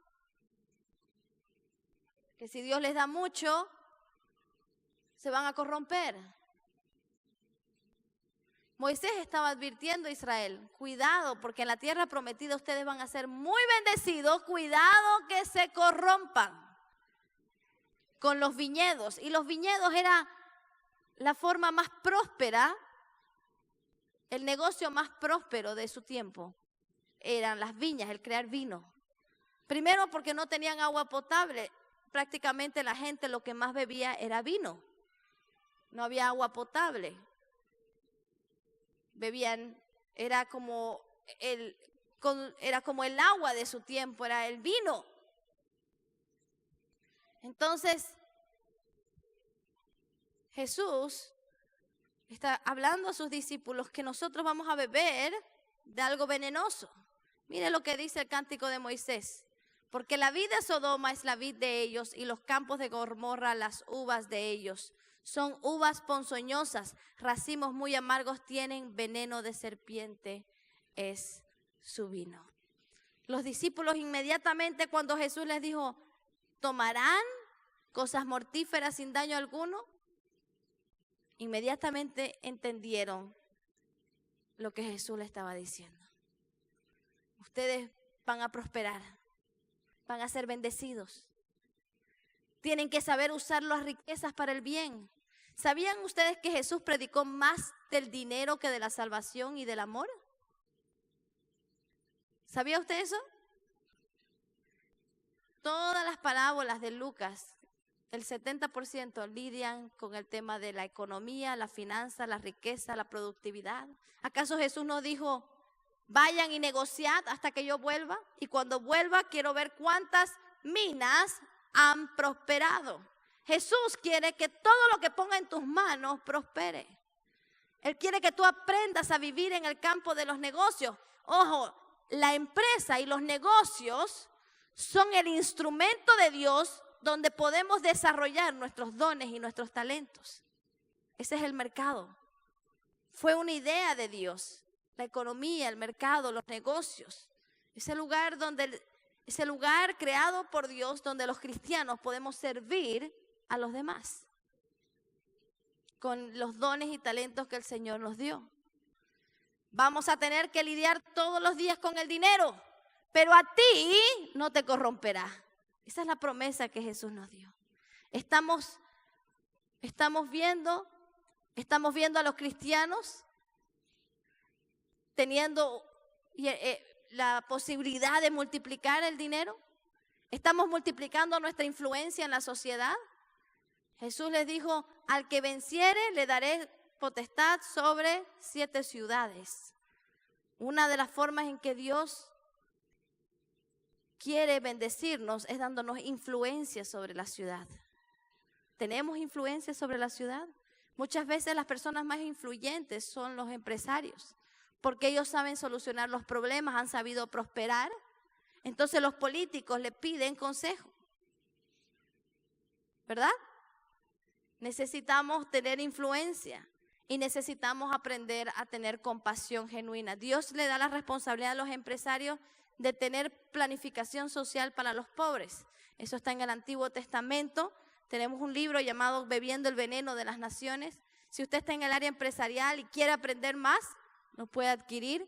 Que si Dios les da mucho, se van a corromper. Moisés estaba advirtiendo a Israel, cuidado, porque en la tierra prometida ustedes van a ser muy bendecidos, cuidado que se corrompan con los viñedos. Y los viñedos era la forma más próspera, el negocio más próspero de su tiempo. Eran las viñas, el crear vino. Primero porque no tenían agua potable, prácticamente la gente lo que más bebía era vino. No había agua potable. Bebían, era como el agua de su tiempo, era el vino. Entonces, Jesús está hablando a sus discípulos que nosotros vamos a beber de algo venenoso. Mire lo que dice el cántico de Moisés. Porque la vid de Sodoma es la vid de ellos y los campos de Gomorra las uvas de ellos. Son uvas ponzoñosas, racimos muy amargos tienen, veneno de serpiente es su vino. Los discípulos inmediatamente cuando Jesús les dijo, ¿tomarán cosas mortíferas sin daño alguno? Inmediatamente entendieron lo que Jesús les estaba diciendo. Ustedes van a prosperar, van a ser bendecidos. Tienen que saber usar las riquezas para el bien. ¿Sabían ustedes que Jesús predicó más del dinero que de la salvación y del amor? ¿Sabía usted eso? Todas las parábolas de Lucas, el 70% lidian con el tema de la economía, la finanza, la riqueza, la productividad. ¿Acaso Jesús no dijo, vayan y negociad hasta que yo vuelva? Y cuando vuelva quiero ver cuántas minas han prosperado. Jesús quiere que todo lo que ponga en tus manos prospere. Él quiere que tú aprendas a vivir en el campo de los negocios. Ojo, la empresa y los negocios son el instrumento de Dios donde podemos desarrollar nuestros dones y nuestros talentos. Ese es el mercado. Fue una idea de Dios. La economía, el mercado, los negocios. Ese lugar creado por Dios donde los cristianos podemos servir a los demás con los dones y talentos que el Señor nos dio. Vamos a tener que lidiar todos los días con el dinero, pero a ti no te corromperá. Esa es la promesa que Jesús nos dio. Estamos viendo a los cristianos teniendo la posibilidad de multiplicar el dinero. Estamos multiplicando nuestra influencia en la sociedad. Jesús les dijo, al que venciere le daré potestad sobre 7 ciudades. Una de las formas en que Dios quiere bendecirnos es dándonos influencia sobre la ciudad. ¿Tenemos influencia sobre la ciudad? Muchas veces las personas más influyentes son los empresarios, porque ellos saben solucionar los problemas, han sabido prosperar. Entonces los políticos le piden consejo, ¿verdad? Necesitamos tener influencia y necesitamos aprender a tener compasión genuina. Dios le da la responsabilidad a los empresarios de tener planificación social para los pobres. Eso está en el Antiguo Testamento. Tenemos un libro llamado Bebiendo el veneno de las naciones. Si usted está en el área empresarial y quiere aprender más, lo puede adquirir.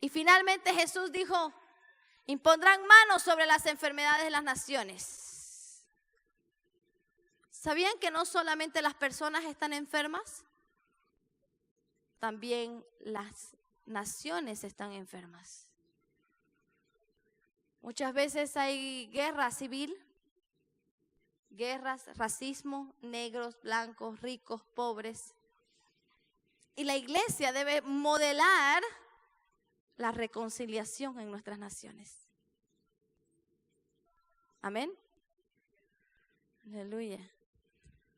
Y finalmente Jesús dijo, impondrán manos sobre las enfermedades de las naciones. ¿Sabían que no solamente las personas están enfermas? También las naciones están enfermas. Muchas veces hay guerra civil, guerras, racismo, negros, blancos, ricos, pobres. Y la iglesia debe modelar la reconciliación en nuestras naciones. Amén. Aleluya.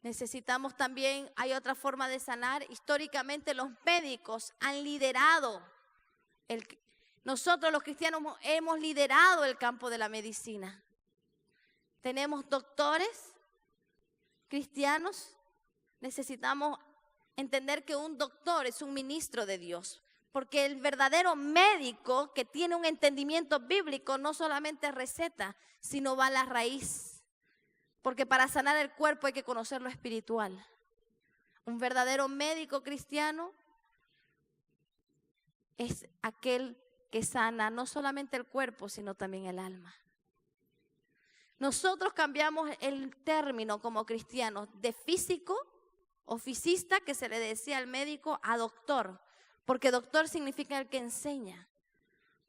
Necesitamos también, hay otra forma de sanar. Históricamente los médicos han liderado, nosotros los cristianos hemos liderado el campo de la medicina. Tenemos doctores cristianos. Necesitamos entender que un doctor es un ministro de Dios. Porque el verdadero médico que tiene un entendimiento bíblico no solamente receta, sino va a la raíz. Porque para sanar el cuerpo hay que conocer lo espiritual. Un verdadero médico cristiano es aquel que sana no solamente el cuerpo, sino también el alma. Nosotros cambiamos el término como cristianos de físico o fisista, que se le decía al médico, a doctor. Porque doctor significa el que enseña.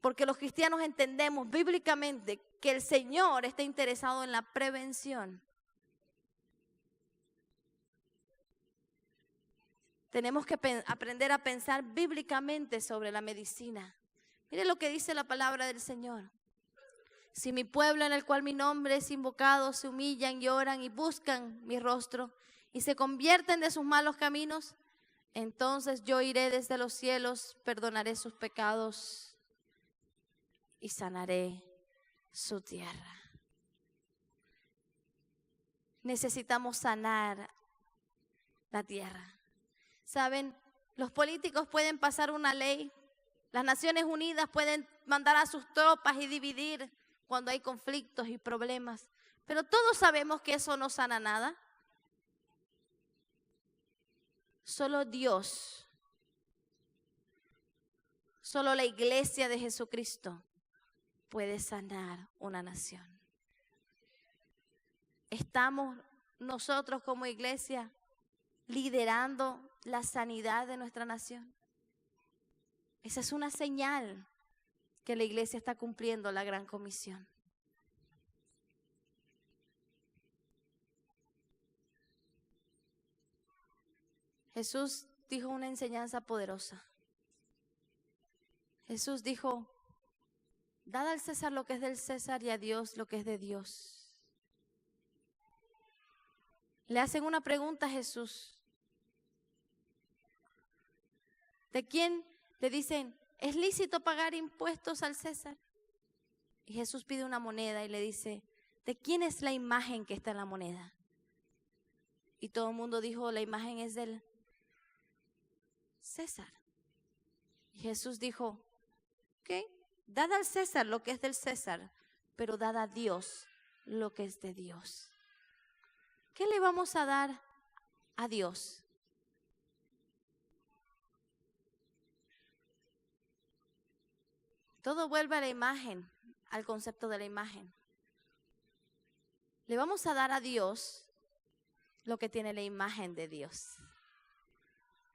Porque los cristianos entendemos bíblicamente que el Señor está interesado en la prevención. Tenemos que aprender a pensar bíblicamente sobre la medicina. Mire lo que dice la palabra del Señor. Si mi pueblo en el cual mi nombre es invocado se humillan y oran y buscan mi rostro y se convierten de sus malos caminos, entonces yo iré desde los cielos, perdonaré sus pecados y sanaré su tierra. Necesitamos sanar la tierra. ¿Saben? Los políticos pueden pasar una ley, las Naciones Unidas pueden mandar a sus tropas y dividir cuando hay conflictos y problemas, pero todos sabemos que eso no sana nada. Solo Dios, solo la iglesia de Jesucristo puede sanar una nación. ¿Estamos nosotros como iglesia liderando la sanidad de nuestra nación? Esa es una señal que la iglesia está cumpliendo la gran comisión. Jesús dijo una enseñanza poderosa. Jesús dijo, dad al César lo que es del César y a Dios lo que es de Dios. Le hacen una pregunta a Jesús. ¿De quién? Le dicen, ¿es lícito pagar impuestos al César? Y Jesús pide una moneda y le dice, ¿de quién es la imagen que está en la moneda? Y todo el mundo dijo, la imagen es del César. Y Jesús dijo, ok, dad al César lo que es del César, pero dad a Dios lo que es de Dios. ¿Qué le vamos a dar a Dios? Todo vuelve a la imagen, al concepto de la imagen. Le vamos a dar a Dios lo que tiene la imagen de Dios.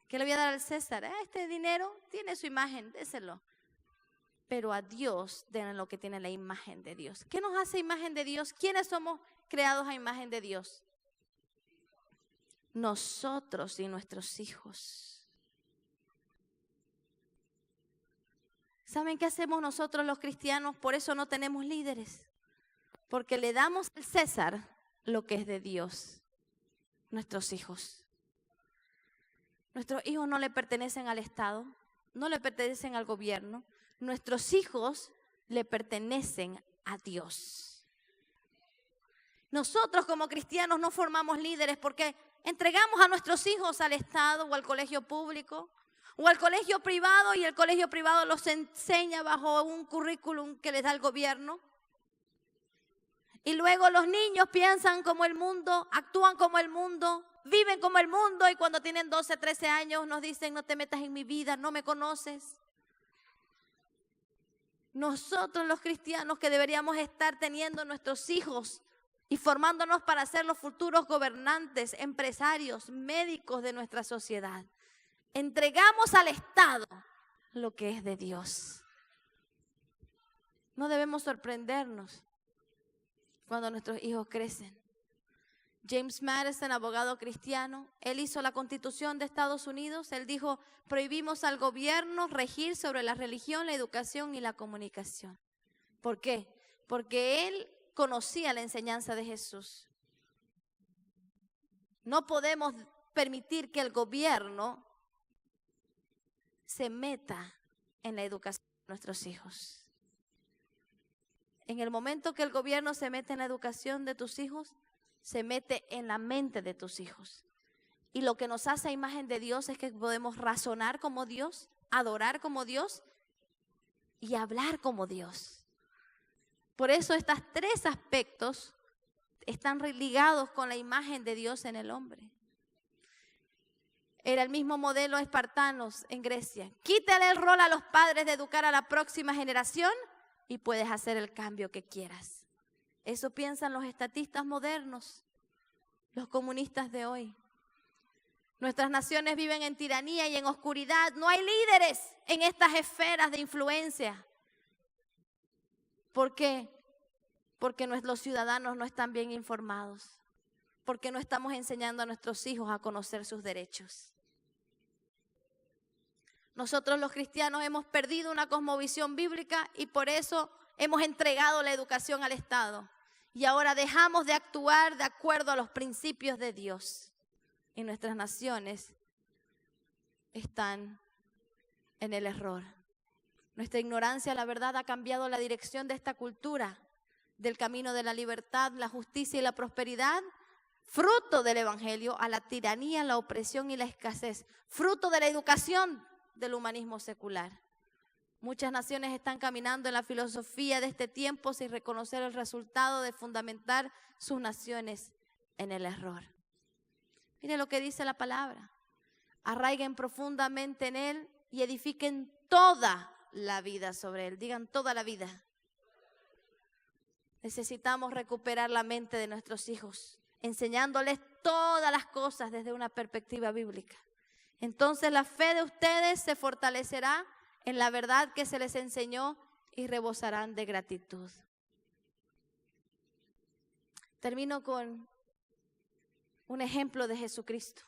¿Qué le voy a dar al César? Este dinero tiene su imagen, déselo. Pero a Dios den lo que tiene la imagen de Dios. ¿Qué nos hace imagen de Dios? ¿Quiénes somos creados a imagen de Dios? Nosotros y nuestros hijos. ¿Saben qué hacemos nosotros los cristianos? Por eso no tenemos líderes. Porque le damos al César lo que es de Dios, nuestros hijos. Nuestros hijos no le pertenecen al Estado, no le pertenecen al gobierno. Nuestros hijos le pertenecen a Dios. Nosotros como cristianos no formamos líderes porque entregamos a nuestros hijos al Estado o al colegio público o al colegio privado, y el colegio privado los enseña bajo un currículum que les da el gobierno. Y luego los niños piensan como el mundo, actúan como el mundo, viven como el mundo, y cuando tienen 12, 13 años nos dicen: no te metas en mi vida, no me conoces. Nosotros los cristianos, que deberíamos estar teniendo nuestros hijos y formándonos para ser los futuros gobernantes, empresarios, médicos de nuestra sociedad, entregamos al Estado lo que es de Dios. No debemos sorprendernos cuando nuestros hijos crecen. James Madison, abogado cristiano, él hizo la Constitución de Estados Unidos. Él dijo: prohibimos al gobierno regir sobre la religión, la educación y la comunicación. ¿Por qué? Porque él conocía la enseñanza de Jesús. No podemos permitir que el gobierno se meta en la educación de nuestros hijos. En el momento que el gobierno se mete en la educación de tus hijos, se mete en la mente de tus hijos. Y lo que nos hace a imagen de Dios es que podemos razonar como Dios, adorar como Dios y hablar como Dios. Por eso estos tres aspectos están ligados con la imagen de Dios en el hombre. Era el mismo modelo espartanos en Grecia. Quítale el rol a los padres de educar a la próxima generación y puedes hacer el cambio que quieras. Eso piensan los estatistas modernos, los comunistas de hoy. Nuestras naciones viven en tiranía y en oscuridad. No hay líderes en estas esferas de influencia. ¿Por qué? Porque los ciudadanos no están bien informados. Porque no estamos enseñando a nuestros hijos a conocer sus derechos. Nosotros los cristianos hemos perdido una cosmovisión bíblica y por eso hemos entregado la educación al Estado. Y ahora dejamos de actuar de acuerdo a los principios de Dios. Y nuestras naciones están en el error. Nuestra ignorancia, la verdad, ha cambiado la dirección de esta cultura, del camino de la libertad, la justicia y la prosperidad, fruto del evangelio, a la tiranía, la opresión y la escasez, fruto de la educación del humanismo secular. Muchas naciones están caminando en la filosofía de este tiempo sin reconocer el resultado de fundamentar sus naciones en el error. Mire lo que dice la palabra: arraiguen profundamente en él y edifiquen toda la vida sobre él. Digan: toda la vida. Necesitamos recuperar la mente de nuestros hijos, enseñándoles todas las cosas desde una perspectiva bíblica. Entonces la fe de ustedes se fortalecerá en la verdad que se les enseñó y rebosarán de gratitud. Termino con un ejemplo de Jesucristo.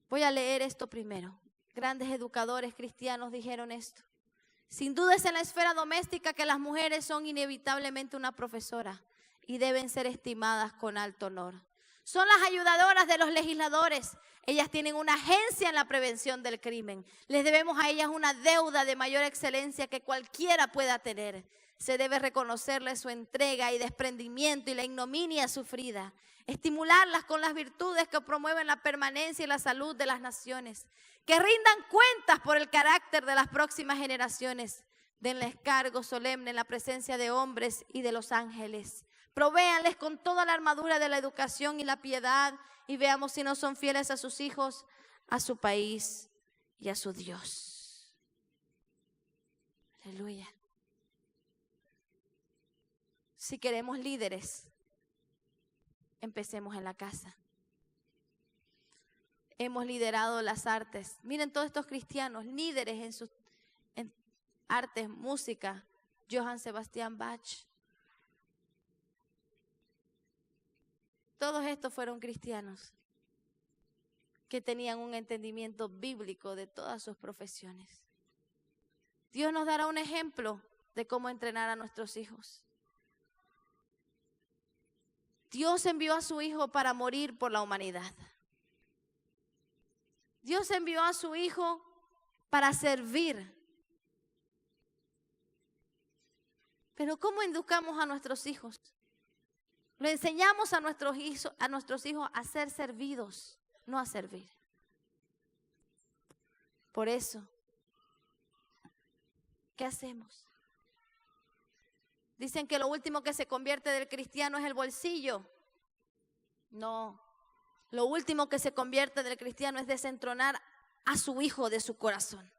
Voy a leer esto primero. Grandes educadores cristianos dijeron esto: sin duda es en la esfera doméstica que las mujeres son inevitablemente una profesora y deben ser estimadas con alto honor. Son las ayudadoras de los legisladores. Ellas tienen una agencia en la prevención del crimen. Les debemos a ellas una deuda de mayor excelencia que cualquiera pueda tener. Se debe reconocerles su entrega y desprendimiento y la ignominia sufrida. Estimularlas con las virtudes que promueven la permanencia y la salud de las naciones. Que rindan cuentas por el carácter de las próximas generaciones. Denles cargo solemne en la presencia de hombres y de los ángeles. Provéanles con toda la armadura de la educación y la piedad, y veamos si no son fieles a sus hijos, a su país y a su Dios. Aleluya. Si queremos líderes, empecemos en la casa. Hemos liderado las artes. Miren todos estos cristianos, líderes en artes, música. Johann Sebastian Bach. Todos estos fueron cristianos que tenían un entendimiento bíblico de todas sus profesiones. Dios nos dará un ejemplo de cómo entrenar a nuestros hijos. Dios envió a su Hijo para morir por la humanidad. Dios envió a su Hijo para servir. Pero ¿cómo educamos a nuestros hijos? Lo enseñamos a nuestros hijos a ser servidos, no a servir. Por eso, ¿qué hacemos? Dicen que lo último que se convierte del cristiano es el bolsillo. No, lo último que se convierte del cristiano es desentronar a su hijo de su corazón.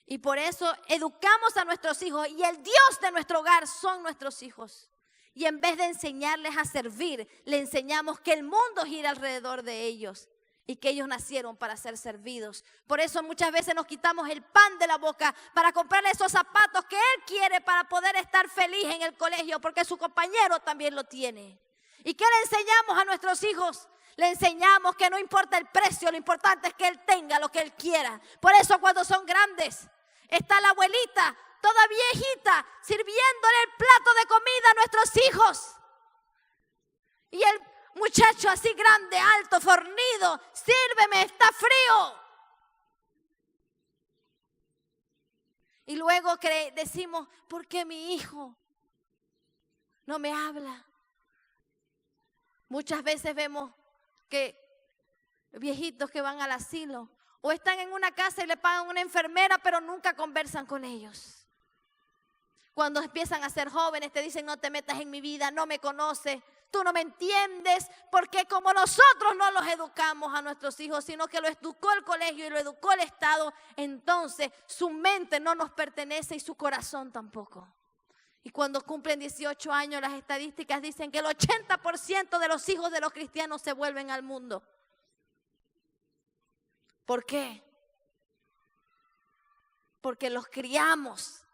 Y por eso educamos a nuestros hijos y el Dios de nuestro hogar son nuestros hijos. Y en vez de enseñarles a servir, le enseñamos que el mundo gira alrededor de ellos y que ellos nacieron para ser servidos. Por eso muchas veces nos quitamos el pan de la boca para comprarle esos zapatos que él quiere para poder estar feliz en el colegio, porque su compañero también lo tiene. ¿Y qué le enseñamos a nuestros hijos? Le enseñamos que no importa el precio, lo importante es que él tenga lo que él quiera. Por eso cuando son grandes, está la abuelita, toda viejita, sirviéndole el plato de comida a nuestros hijos. Y el muchacho así grande, alto, fornido, sírveme, está frío. Y luego decimos, ¿por qué mi hijo no me habla? Muchas veces vemos que viejitos que van al asilo o están en una casa y le pagan una enfermera, pero nunca conversan con ellos. Cuando empiezan a ser jóvenes te dicen, no te metas en mi vida, no me conoces, tú no me entiendes, porque como nosotros no los educamos a nuestros hijos, sino que lo educó el colegio y lo educó el Estado, entonces su mente no nos pertenece y su corazón tampoco. Y cuando cumplen 18 años, las estadísticas dicen que el 80% de los hijos de los cristianos se vuelven al mundo. ¿Por qué? Porque los criamos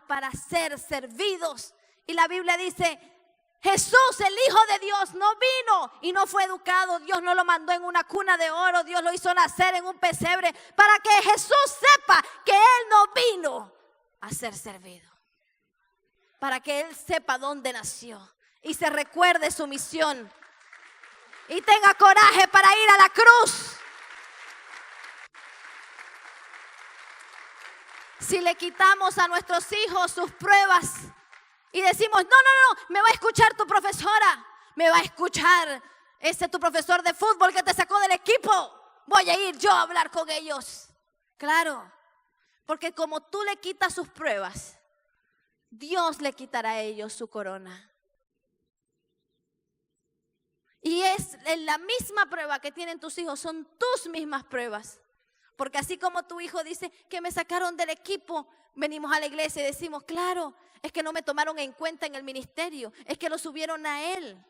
para ser servidos. Y la Biblia dice, Jesús, el Hijo de Dios, no vino y no fue educado. Dios no lo mandó en una cuna de oro, Dios lo hizo nacer en un pesebre para que Jesús sepa que Él no vino a ser servido. Para que Él sepa dónde nació y se recuerde su misión y tenga coraje para ir a la cruz. Si le quitamos a nuestros hijos sus pruebas y decimos, no, me va a escuchar tu profesora, me va a escuchar tu profesor de fútbol que te sacó del equipo, voy a ir yo a hablar con ellos. Claro, porque como tú le quitas sus pruebas, Dios le quitará a ellos su corona. Y es la misma prueba que tienen tus hijos, son tus mismas pruebas. Porque así como tu hijo dice que me sacaron del equipo, venimos a la iglesia y decimos, claro, es que no me tomaron en cuenta en el ministerio, es que lo subieron a él.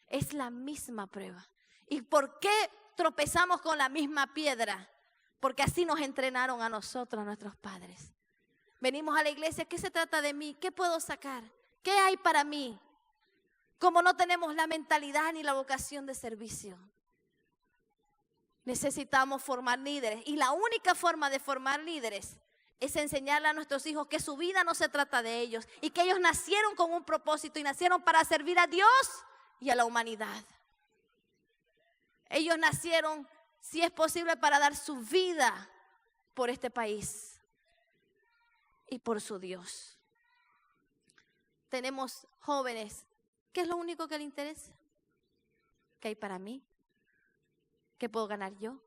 Es la misma prueba. ¿Y por qué tropezamos con la misma piedra? Porque así nos entrenaron a nosotros, a nuestros padres. Venimos a la iglesia, ¿qué se trata de mí? ¿Qué puedo sacar? ¿Qué hay para mí? Como no tenemos la mentalidad ni la vocación de servicio. Necesitamos formar líderes y la única forma de formar líderes es enseñarle a nuestros hijos que su vida no se trata de ellos y que ellos nacieron con un propósito y nacieron para servir a Dios y a la humanidad. Ellos nacieron, si es posible, para dar su vida por este país y por su Dios. Tenemos jóvenes, ¿qué es lo único que les interesa? ¿Qué hay para mí? ¿Qué puedo ganar yo?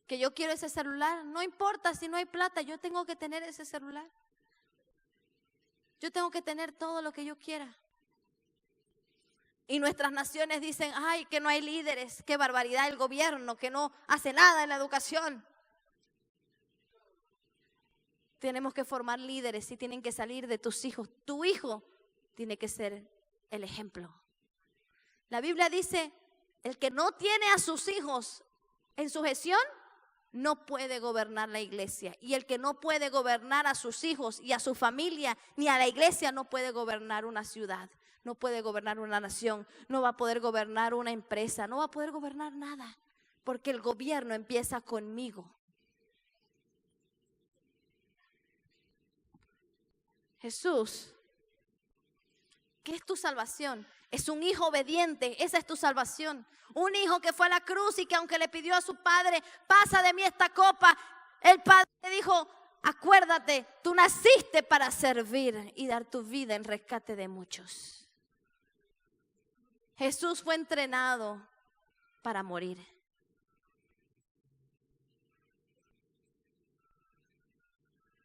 Que yo quiero ese celular, no importa si no hay plata, yo tengo que tener ese celular. Yo tengo que tener todo lo que yo quiera. Y nuestras naciones dicen, ay, que no hay líderes, qué barbaridad el gobierno, que no hace nada en la educación. Tenemos que formar líderes y tienen que salir de tus hijos. Tu hijo tiene que ser el ejemplo. La Biblia dice, el que no tiene a sus hijos en sujeción, no puede gobernar la iglesia. Y el que no puede gobernar a sus hijos y a su familia, ni a la iglesia, no puede gobernar una ciudad, no puede gobernar una nación, no va a poder gobernar una empresa, no va a poder gobernar nada. Porque el gobierno empieza conmigo. Jesús ¿Qué es tu salvación? Es un hijo obediente, esa es tu salvación. Un hijo que fue a la cruz y que aunque le pidió a su padre, pasa de mí esta copa, el padre le dijo, acuérdate, tú naciste para servir y dar tu vida en rescate de muchos. Jesús fue entrenado para morir.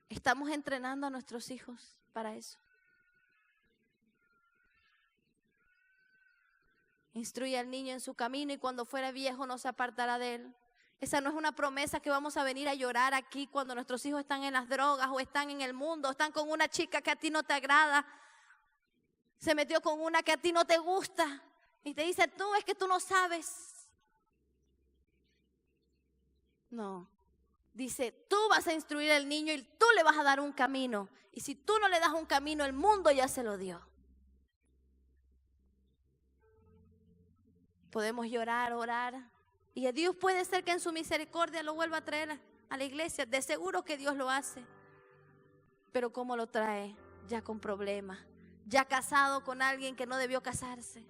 ¿Estamos entrenando a nuestros hijos para eso? Instruye al niño en su camino y cuando fuera viejo no se apartará de él. Esa no es una promesa que vamos a venir a llorar aquí cuando nuestros hijos están en las drogas o están en el mundo, o están con una chica que a ti no te agrada, se metió con una que a ti no te gusta y te dice, tú es que tú no sabes. No, dice, tú vas a instruir al niño y tú le vas a dar un camino. Y si tú no le das un camino, el mundo ya se lo dio. Podemos llorar, orar. Y a Dios puede ser que en su misericordia lo vuelva a traer a la iglesia. De seguro que Dios lo hace. Pero ¿cómo lo trae? Ya con problemas. Ya casado con alguien que no debió casarse.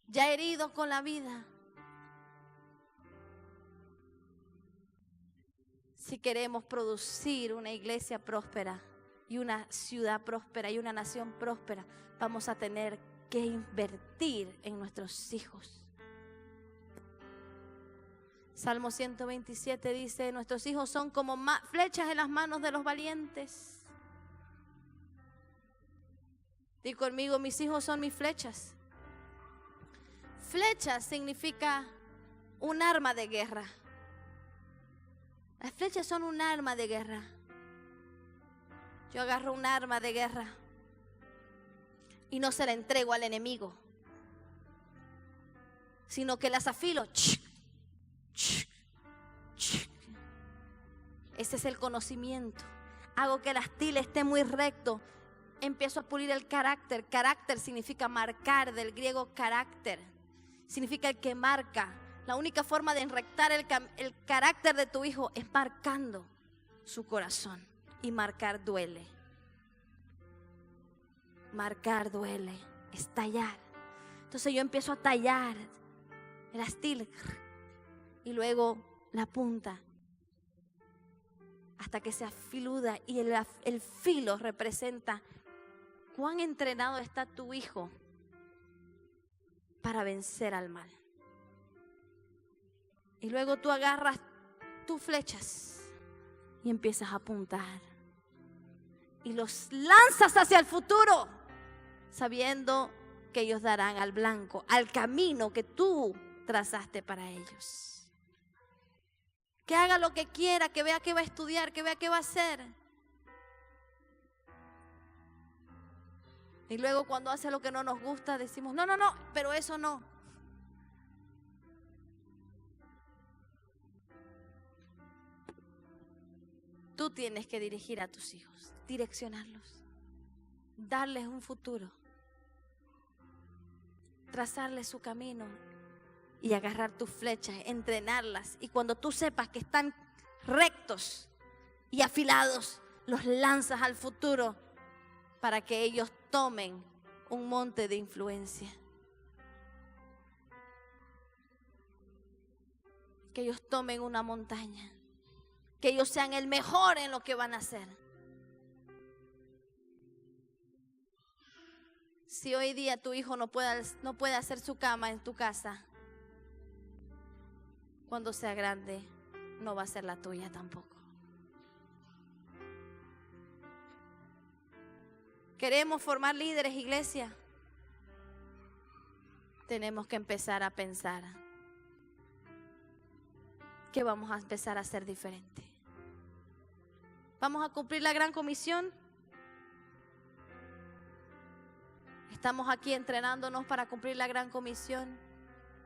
Ya herido con la vida. Si queremos producir una iglesia próspera y una ciudad próspera y una nación próspera, vamos a tener que invertir en nuestros hijos. Salmo 127 dice, nuestros hijos son como flechas en las manos de los valientes. Di conmigo, mis hijos son mis flechas. Flecha significa un arma de guerra. Las flechas son un arma de guerra. Yo agarro un arma de guerra y no se la entrego al enemigo, sino que las afilo. Ese es el conocimiento. Hago que el astile esté muy recto. Empiezo a pulir el carácter. Carácter significa marcar, del griego carácter. Significa el que marca. La única forma de enrectar el carácter de tu hijo es marcando su corazón. Y marcar duele. Marcar duele. Es tallar. Entonces yo empiezo a tallar el astil. Y luego la punta. Hasta que sea filuda. Y el filo representa cuán entrenado está tu hijo para vencer al mal. Y luego tú agarras tus flechas y empiezas a apuntar. Y los lanzas hacia el futuro, sabiendo que ellos darán al blanco, al camino que tú trazaste para ellos. Que haga lo que quiera, que vea que va a estudiar, que vea qué va a hacer. Y luego cuando hace lo que no nos gusta, decimos, no, pero eso no. Tú tienes que dirigir a tus hijos, direccionarlos, darles un futuro, trazarles su camino y agarrar tus flechas, entrenarlas. Y cuando tú sepas que están rectos y afilados, los lanzas al futuro para que ellos tomen un monte de influencia. Que ellos tomen una montaña. Que ellos sean el mejor en lo que van a hacer. Si hoy día tu hijo no puede hacer su cama en tu casa, cuando sea grande, no va a ser la tuya tampoco. ¿Queremos formar líderes, iglesia? Tenemos que empezar a pensar que vamos a empezar a hacer diferente. ¿Vamos a cumplir la gran comisión? Estamos aquí entrenándonos para cumplir la gran comisión.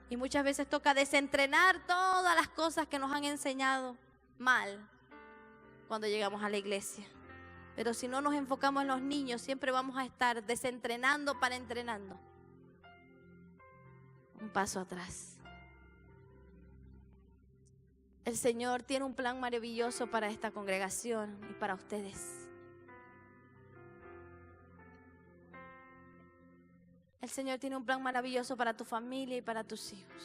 Y muchas veces toca desentrenar todas las cosas que nos han enseñado mal cuando llegamos a la iglesia. Pero si no nos enfocamos en los niños, siempre vamos a estar desentrenando para entrenando. Un paso atrás. El Señor tiene un plan maravilloso para esta congregación y para ustedes. El Señor tiene un plan maravilloso para tu familia y para tus hijos.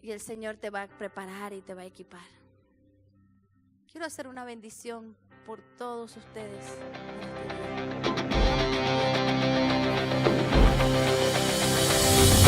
Y el Señor te va a preparar y te va a equipar. Quiero hacer una bendición por todos ustedes. En este día.